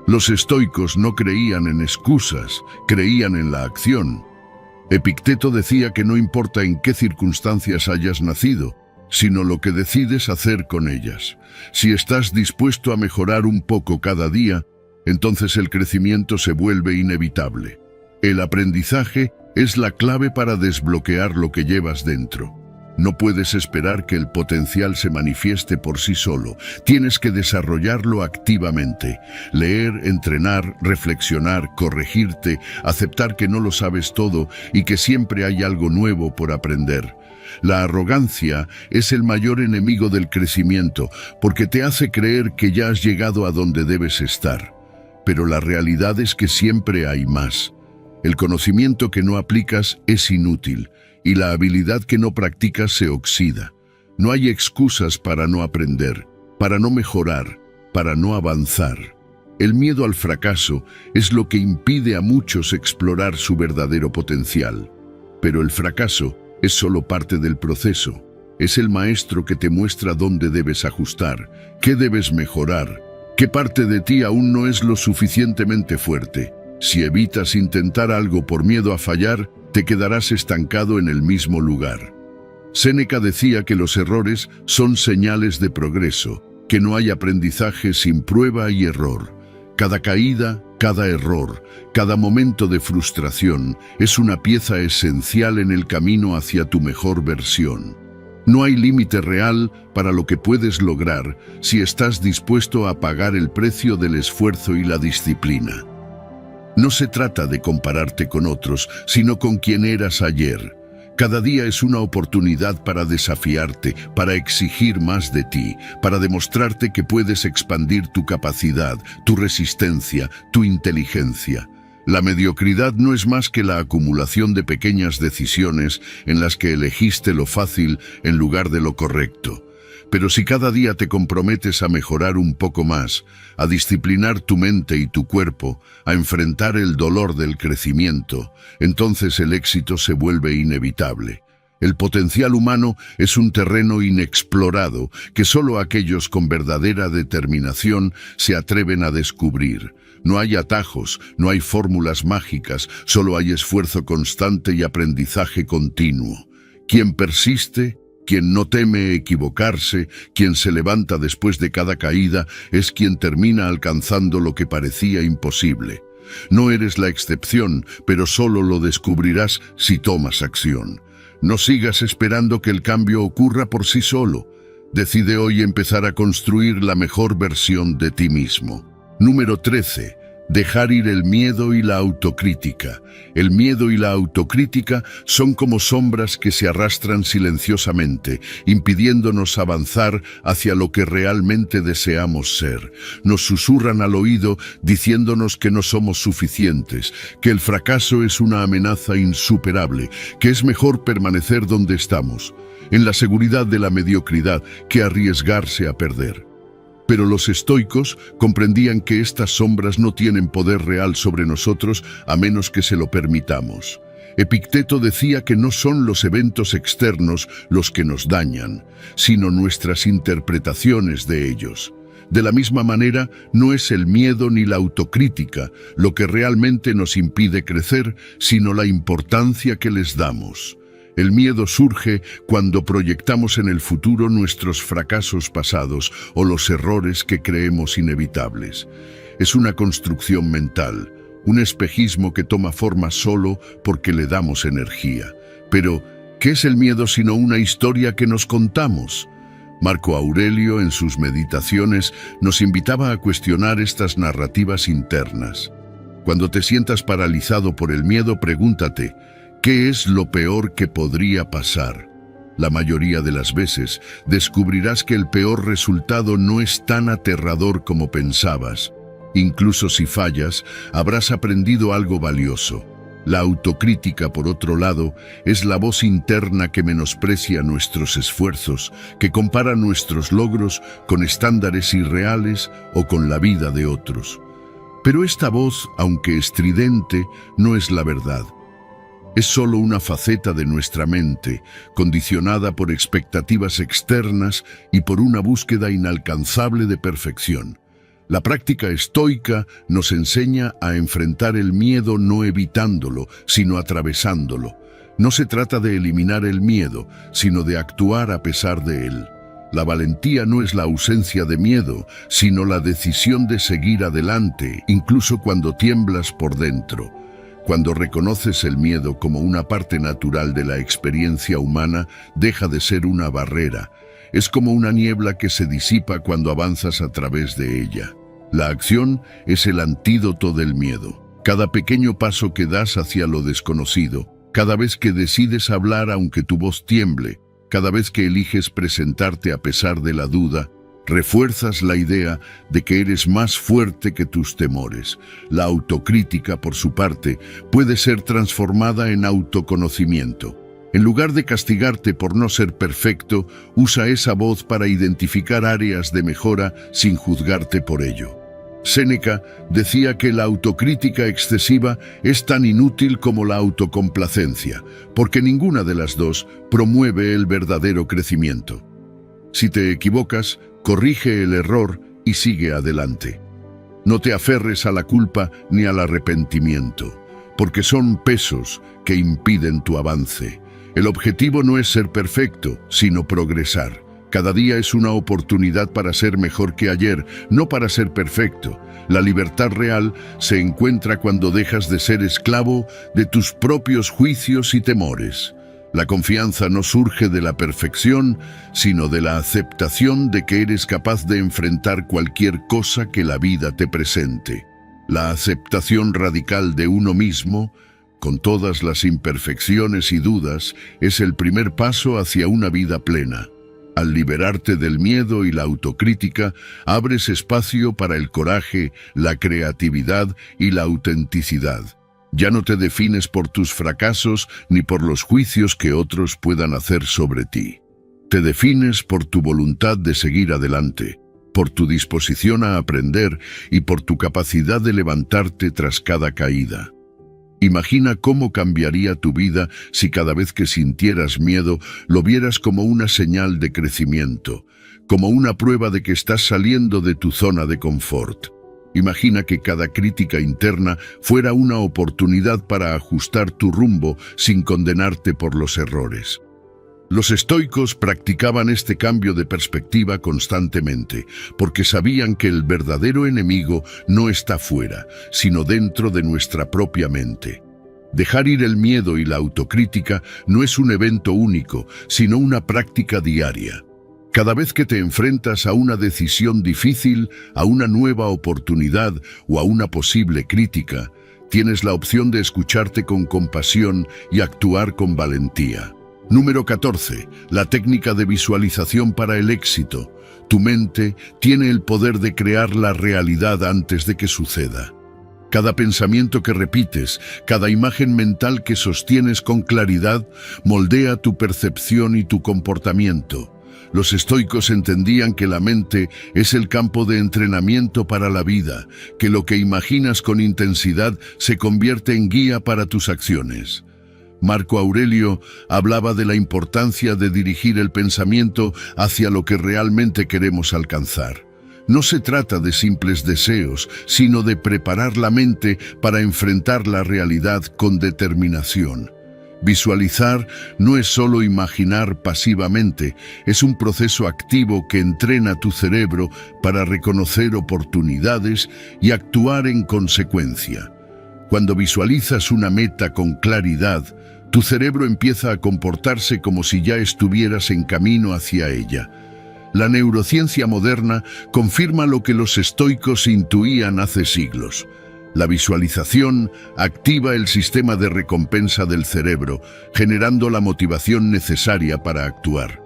Los estoicos no creían en excusas, creían en la acción. Epicteto decía que no importa en qué circunstancias hayas nacido, sino lo que decides hacer con ellas. Si estás dispuesto a mejorar un poco cada día, entonces el crecimiento se vuelve inevitable. El aprendizaje es la clave para desbloquear lo que llevas dentro. No puedes esperar que el potencial se manifieste por sí solo. Tienes que desarrollarlo activamente. Leer, entrenar, reflexionar, corregirte, aceptar que no lo sabes todo y que siempre hay algo nuevo por aprender. La arrogancia es el mayor enemigo del crecimiento porque te hace creer que ya has llegado a donde debes estar. Pero la realidad es que siempre hay más. El conocimiento que no aplicas es inútil. Y la habilidad que no practicas se oxida. No hay excusas para no aprender, para no mejorar, para no avanzar. El miedo al fracaso es lo que impide a muchos explorar su verdadero potencial. Pero el fracaso es solo parte del proceso. Es el maestro que te muestra dónde debes ajustar, qué debes mejorar, qué parte de ti aún no es lo suficientemente fuerte. Si evitas intentar algo por miedo a fallar, te quedarás estancado en el mismo lugar. Séneca decía que los errores son señales de progreso, que no hay aprendizaje sin prueba y error. Cada caída, cada error, cada momento de frustración es una pieza esencial en el camino hacia tu mejor versión. No hay límite real para lo que puedes lograr si estás dispuesto a pagar el precio del esfuerzo y la disciplina. No se trata de compararte con otros, sino con quien eras ayer. Cada día es una oportunidad para desafiarte, para exigir más de ti, para demostrarte que puedes expandir tu capacidad, tu resistencia, tu inteligencia. La mediocridad no es más que la acumulación de pequeñas decisiones en las que elegiste lo fácil en lugar de lo correcto. Pero si cada día te comprometes a mejorar un poco más, a disciplinar tu mente y tu cuerpo, a enfrentar el dolor del crecimiento, entonces el éxito se vuelve inevitable. El potencial humano es un terreno inexplorado que solo aquellos con verdadera determinación se atreven a descubrir. No hay atajos, no hay fórmulas mágicas, solo hay esfuerzo constante y aprendizaje continuo. Quien persiste, quien no teme equivocarse, quien se levanta después de cada caída, es quien termina alcanzando lo que parecía imposible. No eres la excepción, pero solo lo descubrirás si tomas acción. No sigas esperando que el cambio ocurra por sí solo. Decide hoy empezar a construir la mejor versión de ti mismo. Número 13. Dejar ir el miedo y la autocrítica. El miedo y la autocrítica son como sombras que se arrastran silenciosamente, impidiéndonos avanzar hacia lo que realmente deseamos ser. Nos susurran al oído diciéndonos que no somos suficientes, que el fracaso es una amenaza insuperable, que es mejor permanecer donde estamos, en la seguridad de la mediocridad, que arriesgarse a perder. Pero los estoicos comprendían que estas sombras no tienen poder real sobre nosotros a menos que se lo permitamos. Epicteto decía que no son los eventos externos los que nos dañan, sino nuestras interpretaciones de ellos. De la misma manera, no es el miedo ni la autocrítica lo que realmente nos impide crecer, sino la importancia que les damos. El miedo surge cuando proyectamos en el futuro nuestros fracasos pasados o los errores que creemos inevitables. Es una construcción mental, un espejismo que toma forma solo porque le damos energía. Pero, ¿qué es el miedo sino una historia que nos contamos? Marco Aurelio, en sus meditaciones, nos invitaba a cuestionar estas narrativas internas. Cuando te sientas paralizado por el miedo, pregúntate, ¿qué es lo peor que podría pasar? La mayoría de las veces descubrirás que el peor resultado no es tan aterrador como pensabas. Incluso si fallas, habrás aprendido algo valioso. La autocrítica, por otro lado, es la voz interna que menosprecia nuestros esfuerzos, que compara nuestros logros con estándares irreales o con la vida de otros. Pero esta voz, aunque estridente, no es la verdad. Es solo una faceta de nuestra mente, condicionada por expectativas externas y por una búsqueda inalcanzable de perfección. La práctica estoica nos enseña a enfrentar el miedo no evitándolo, sino atravesándolo. No se trata de eliminar el miedo, sino de actuar a pesar de él. La valentía no es la ausencia de miedo, sino la decisión de seguir adelante, incluso cuando tiemblas por dentro. Cuando reconoces el miedo como una parte natural de la experiencia humana, deja de ser una barrera. Es como una niebla que se disipa cuando avanzas a través de ella. La acción es el antídoto del miedo. Cada pequeño paso que das hacia lo desconocido, cada vez que decides hablar aunque tu voz tiemble, cada vez que eliges presentarte a pesar de la duda, refuerzas la idea de que eres más fuerte que tus temores. La autocrítica, por su parte, puede ser transformada en autoconocimiento. En lugar de castigarte por no ser perfecto, usa esa voz para identificar áreas de mejora sin juzgarte por ello. Séneca decía que la autocrítica excesiva es tan inútil como la autocomplacencia, porque ninguna de las dos promueve el verdadero crecimiento. Si te equivocas, corrige el error y sigue adelante. No te aferres a la culpa ni al arrepentimiento, porque son pesos que impiden tu avance. El objetivo no es ser perfecto, sino progresar. Cada día es una oportunidad para ser mejor que ayer, no para ser perfecto. La libertad real se encuentra cuando dejas de ser esclavo de tus propios juicios y temores. La confianza no surge de la perfección, sino de la aceptación de que eres capaz de enfrentar cualquier cosa que la vida te presente. La aceptación radical de uno mismo, con todas las imperfecciones y dudas, es el primer paso hacia una vida plena. Al liberarte del miedo y la autocrítica, abres espacio para el coraje, la creatividad y la autenticidad. Ya no te defines por tus fracasos ni por los juicios que otros puedan hacer sobre ti. Te defines por tu voluntad de seguir adelante, por tu disposición a aprender y por tu capacidad de levantarte tras cada caída. Imagina cómo cambiaría tu vida si cada vez que sintieras miedo lo vieras como una señal de crecimiento, como una prueba de que estás saliendo de tu zona de confort. Imagina que cada crítica interna fuera una oportunidad para ajustar tu rumbo sin condenarte por los errores. Los estoicos practicaban este cambio de perspectiva constantemente, porque sabían que el verdadero enemigo no está fuera, sino dentro de nuestra propia mente. Dejar ir el miedo y la autocrítica no es un evento único, sino una práctica diaria. Cada vez que te enfrentas a una decisión difícil, a una nueva oportunidad o a una posible crítica, tienes la opción de escucharte con compasión y actuar con valentía. Número 14. La técnica de visualización para el éxito. Tu mente tiene el poder de crear la realidad antes de que suceda. Cada pensamiento que repites, cada imagen mental que sostienes con claridad, moldea tu percepción y tu comportamiento. Los estoicos entendían que la mente es el campo de entrenamiento para la vida, que lo que imaginas con intensidad se convierte en guía para tus acciones. Marco Aurelio hablaba de la importancia de dirigir el pensamiento hacia lo que realmente queremos alcanzar. No se trata de simples deseos, sino de preparar la mente para enfrentar la realidad con determinación. Visualizar no es solo imaginar pasivamente, es un proceso activo que entrena tu cerebro para reconocer oportunidades y actuar en consecuencia. Cuando visualizas una meta con claridad, tu cerebro empieza a comportarse como si ya estuvieras en camino hacia ella. La neurociencia moderna confirma lo que los estoicos intuían hace siglos. La visualización activa el sistema de recompensa del cerebro, generando la motivación necesaria para actuar.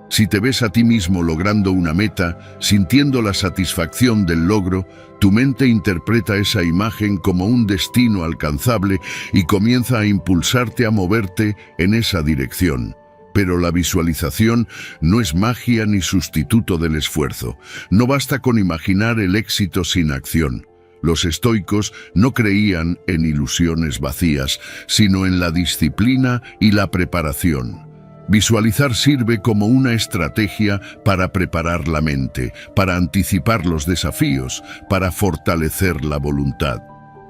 Si te ves a ti mismo logrando una meta, sintiendo la satisfacción del logro, tu mente interpreta esa imagen como un destino alcanzable y comienza a impulsarte a moverte en esa dirección. Pero la visualización no es magia ni sustituto del esfuerzo. No basta con imaginar el éxito sin acción. Los estoicos no creían en ilusiones vacías, sino en la disciplina y la preparación. Visualizar sirve como una estrategia para preparar la mente, para anticipar los desafíos, para fortalecer la voluntad.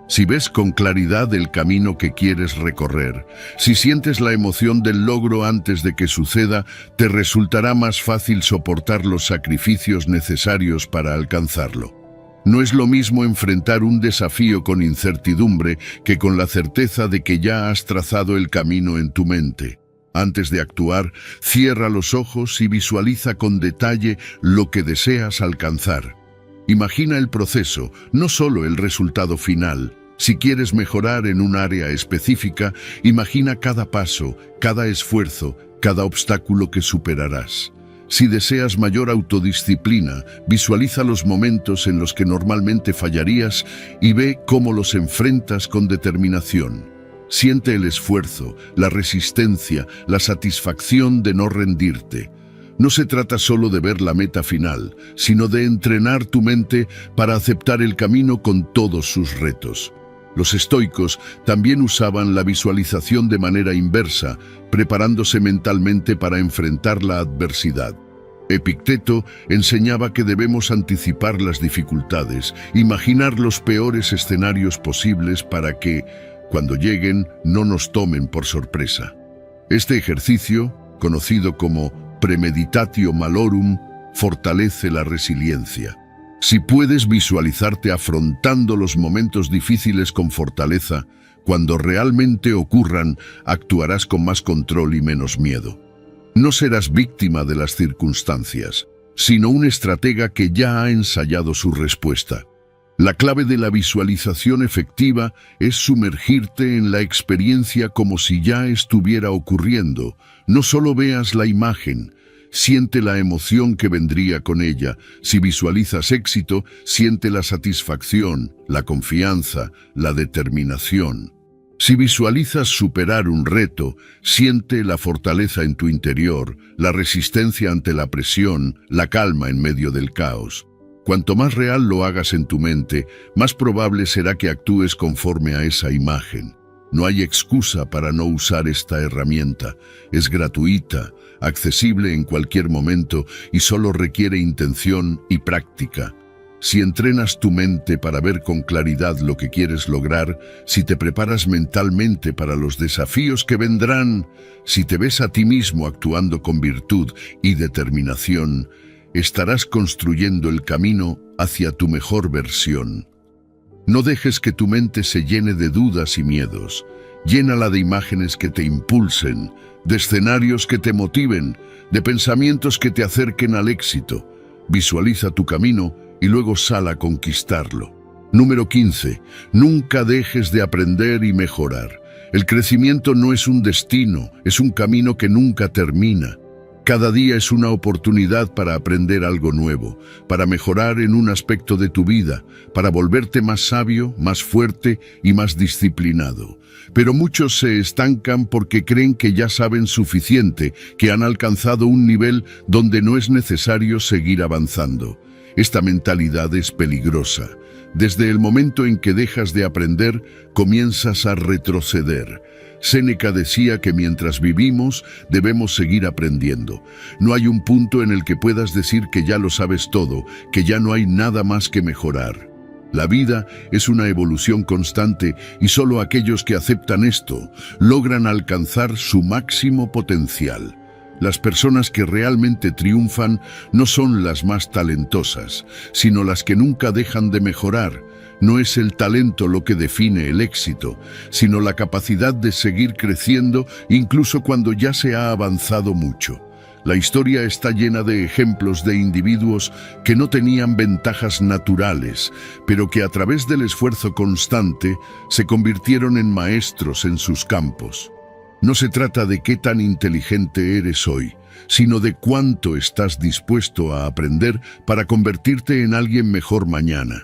Si ves con claridad el camino que quieres recorrer, si sientes la emoción del logro antes de que suceda, te resultará más fácil soportar los sacrificios necesarios para alcanzarlo. No es lo mismo enfrentar un desafío con incertidumbre que con la certeza de que ya has trazado el camino en tu mente. Antes de actuar, cierra los ojos y visualiza con detalle lo que deseas alcanzar. Imagina el proceso, no solo el resultado final. Si quieres mejorar en un área específica, imagina cada paso, cada esfuerzo, cada obstáculo que superarás. Si deseas mayor autodisciplina, visualiza los momentos en los que normalmente fallarías y ve cómo los enfrentas con determinación. Siente el esfuerzo, la resistencia, la satisfacción de no rendirte. No se trata solo de ver la meta final, sino de entrenar tu mente para aceptar el camino con todos sus retos. Los estoicos también usaban la visualización de manera inversa, preparándose mentalmente para enfrentar la adversidad. Epicteto enseñaba que debemos anticipar las dificultades, imaginar los peores escenarios posibles para que, cuando lleguen, no nos tomen por sorpresa. Este ejercicio, conocido como premeditatio malorum, fortalece la resiliencia. Si puedes visualizarte afrontando los momentos difíciles con fortaleza, cuando realmente ocurran, actuarás con más control y menos miedo. No serás víctima de las circunstancias, sino un estratega que ya ha ensayado su respuesta. La clave de la visualización efectiva es sumergirte en la experiencia como si ya estuviera ocurriendo. No solo veas la imagen, siente la emoción que vendría con ella. Si visualizas éxito, siente la satisfacción, la confianza, la determinación. Si visualizas superar un reto, siente la fortaleza en tu interior, la resistencia ante la presión, la calma en medio del caos. Cuanto más real lo hagas en tu mente, más probable será que actúes conforme a esa imagen. No hay excusa para no usar esta herramienta. Es gratuita, accesible en cualquier momento y solo requiere intención y práctica. Si entrenas tu mente para ver con claridad lo que quieres lograr, si te preparas mentalmente para los desafíos que vendrán, si te ves a ti mismo actuando con virtud y determinación, estarás construyendo el camino hacia tu mejor versión. No dejes que tu mente se llene de dudas y miedos. Llénala de imágenes que te impulsen, de escenarios que te motiven, de pensamientos que te acerquen al éxito. Visualiza tu camino y luego sal a conquistarlo. Número 15. Nunca dejes de aprender y mejorar. El crecimiento no es un destino, es un camino que nunca termina. Cada día es una oportunidad para aprender algo nuevo, para mejorar en un aspecto de tu vida, para volverte más sabio, más fuerte y más disciplinado. Pero muchos se estancan porque creen que ya saben suficiente, que han alcanzado un nivel donde no es necesario seguir avanzando. Esta mentalidad es peligrosa. Desde el momento en que dejas de aprender, comienzas a retroceder. Séneca decía que mientras vivimos, debemos seguir aprendiendo. No hay un punto en el que puedas decir que ya lo sabes todo, que ya no hay nada más que mejorar. La vida es una evolución constante y solo aquellos que aceptan esto logran alcanzar su máximo potencial. Las personas que realmente triunfan no son las más talentosas, sino las que nunca dejan de mejorar. No es el talento lo que define el éxito, sino la capacidad de seguir creciendo incluso cuando ya se ha avanzado mucho. La historia está llena de ejemplos de individuos que no tenían ventajas naturales, pero que a través del esfuerzo constante se convirtieron en maestros en sus campos. No se trata de qué tan inteligente eres hoy, sino de cuánto estás dispuesto a aprender para convertirte en alguien mejor mañana.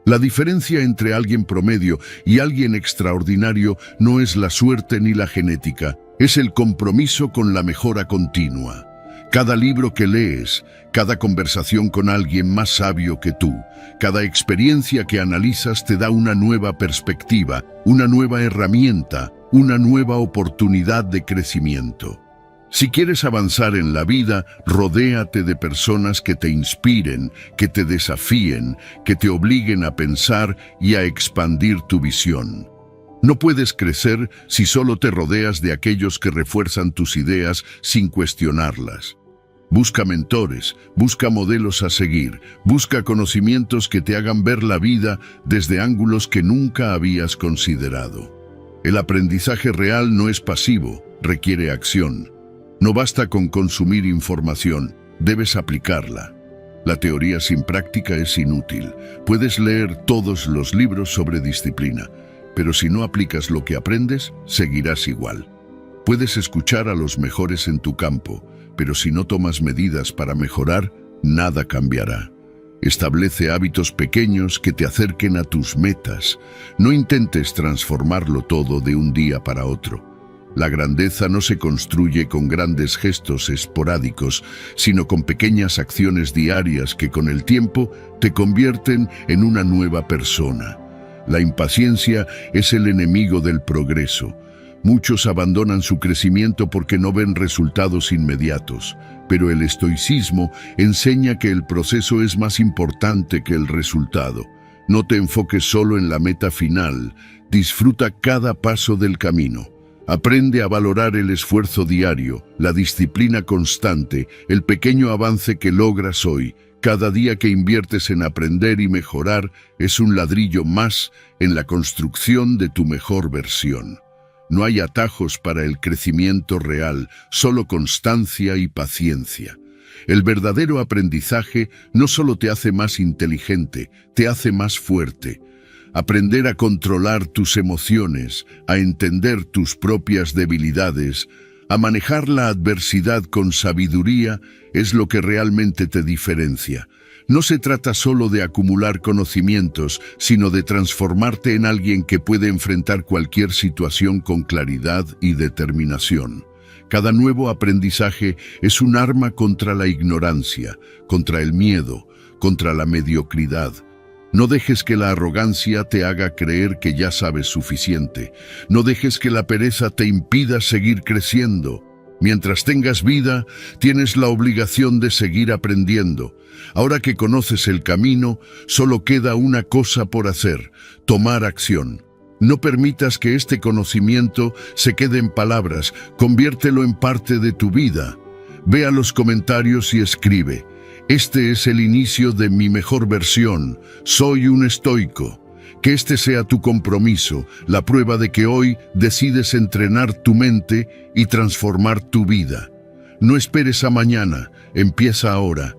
La diferencia entre alguien promedio y alguien extraordinario no es la suerte ni la genética, es el compromiso con la mejora continua. Cada libro que lees, cada conversación con alguien más sabio que tú, cada experiencia que analizas te da una nueva perspectiva, una nueva herramienta, una nueva oportunidad de crecimiento. Si quieres avanzar en la vida, rodéate de personas que te inspiren, que te desafíen, que te obliguen a pensar y a expandir tu visión. No puedes crecer si solo te rodeas de aquellos que refuerzan tus ideas sin cuestionarlas. Busca mentores, busca modelos a seguir, busca conocimientos que te hagan ver la vida desde ángulos que nunca habías considerado. El aprendizaje real no es pasivo, requiere acción. No basta con consumir información, debes aplicarla. La teoría sin práctica es inútil. Puedes leer todos los libros sobre disciplina, pero si no aplicas lo que aprendes, seguirás igual. Puedes escuchar a los mejores en tu campo, pero si no tomas medidas para mejorar, nada cambiará. Establece hábitos pequeños que te acerquen a tus metas. No intentes transformarlo todo de un día para otro. La grandeza no se construye con grandes gestos esporádicos, sino con pequeñas acciones diarias que con el tiempo te convierten en una nueva persona. La impaciencia es el enemigo del progreso. Muchos abandonan su crecimiento porque no ven resultados inmediatos, pero el estoicismo enseña que el proceso es más importante que el resultado. No te enfoques solo en la meta final, disfruta cada paso del camino. Aprende a valorar el esfuerzo diario, la disciplina constante, el pequeño avance que logras hoy. Cada día que inviertes en aprender y mejorar es un ladrillo más en la construcción de tu mejor versión. No hay atajos para el crecimiento real, solo constancia y paciencia. El verdadero aprendizaje no solo te hace más inteligente, te hace más fuerte. Aprender a controlar tus emociones, a entender tus propias debilidades, a manejar la adversidad con sabiduría es lo que realmente te diferencia. No se trata solo de acumular conocimientos, sino de transformarte en alguien que puede enfrentar cualquier situación con claridad y determinación. Cada nuevo aprendizaje es un arma contra la ignorancia, contra el miedo, contra la mediocridad. No dejes que la arrogancia te haga creer que ya sabes suficiente. No dejes que la pereza te impida seguir creciendo. Mientras tengas vida, tienes la obligación de seguir aprendiendo. Ahora que conoces el camino, solo queda una cosa por hacer: tomar acción. No permitas que este conocimiento se quede en palabras, conviértelo en parte de tu vida. Ve a los comentarios y escribe: este es el inicio de mi mejor versión, soy un estoico. Que este sea tu compromiso, la prueba de que hoy decides entrenar tu mente y transformar tu vida. No esperes a mañana, empieza ahora.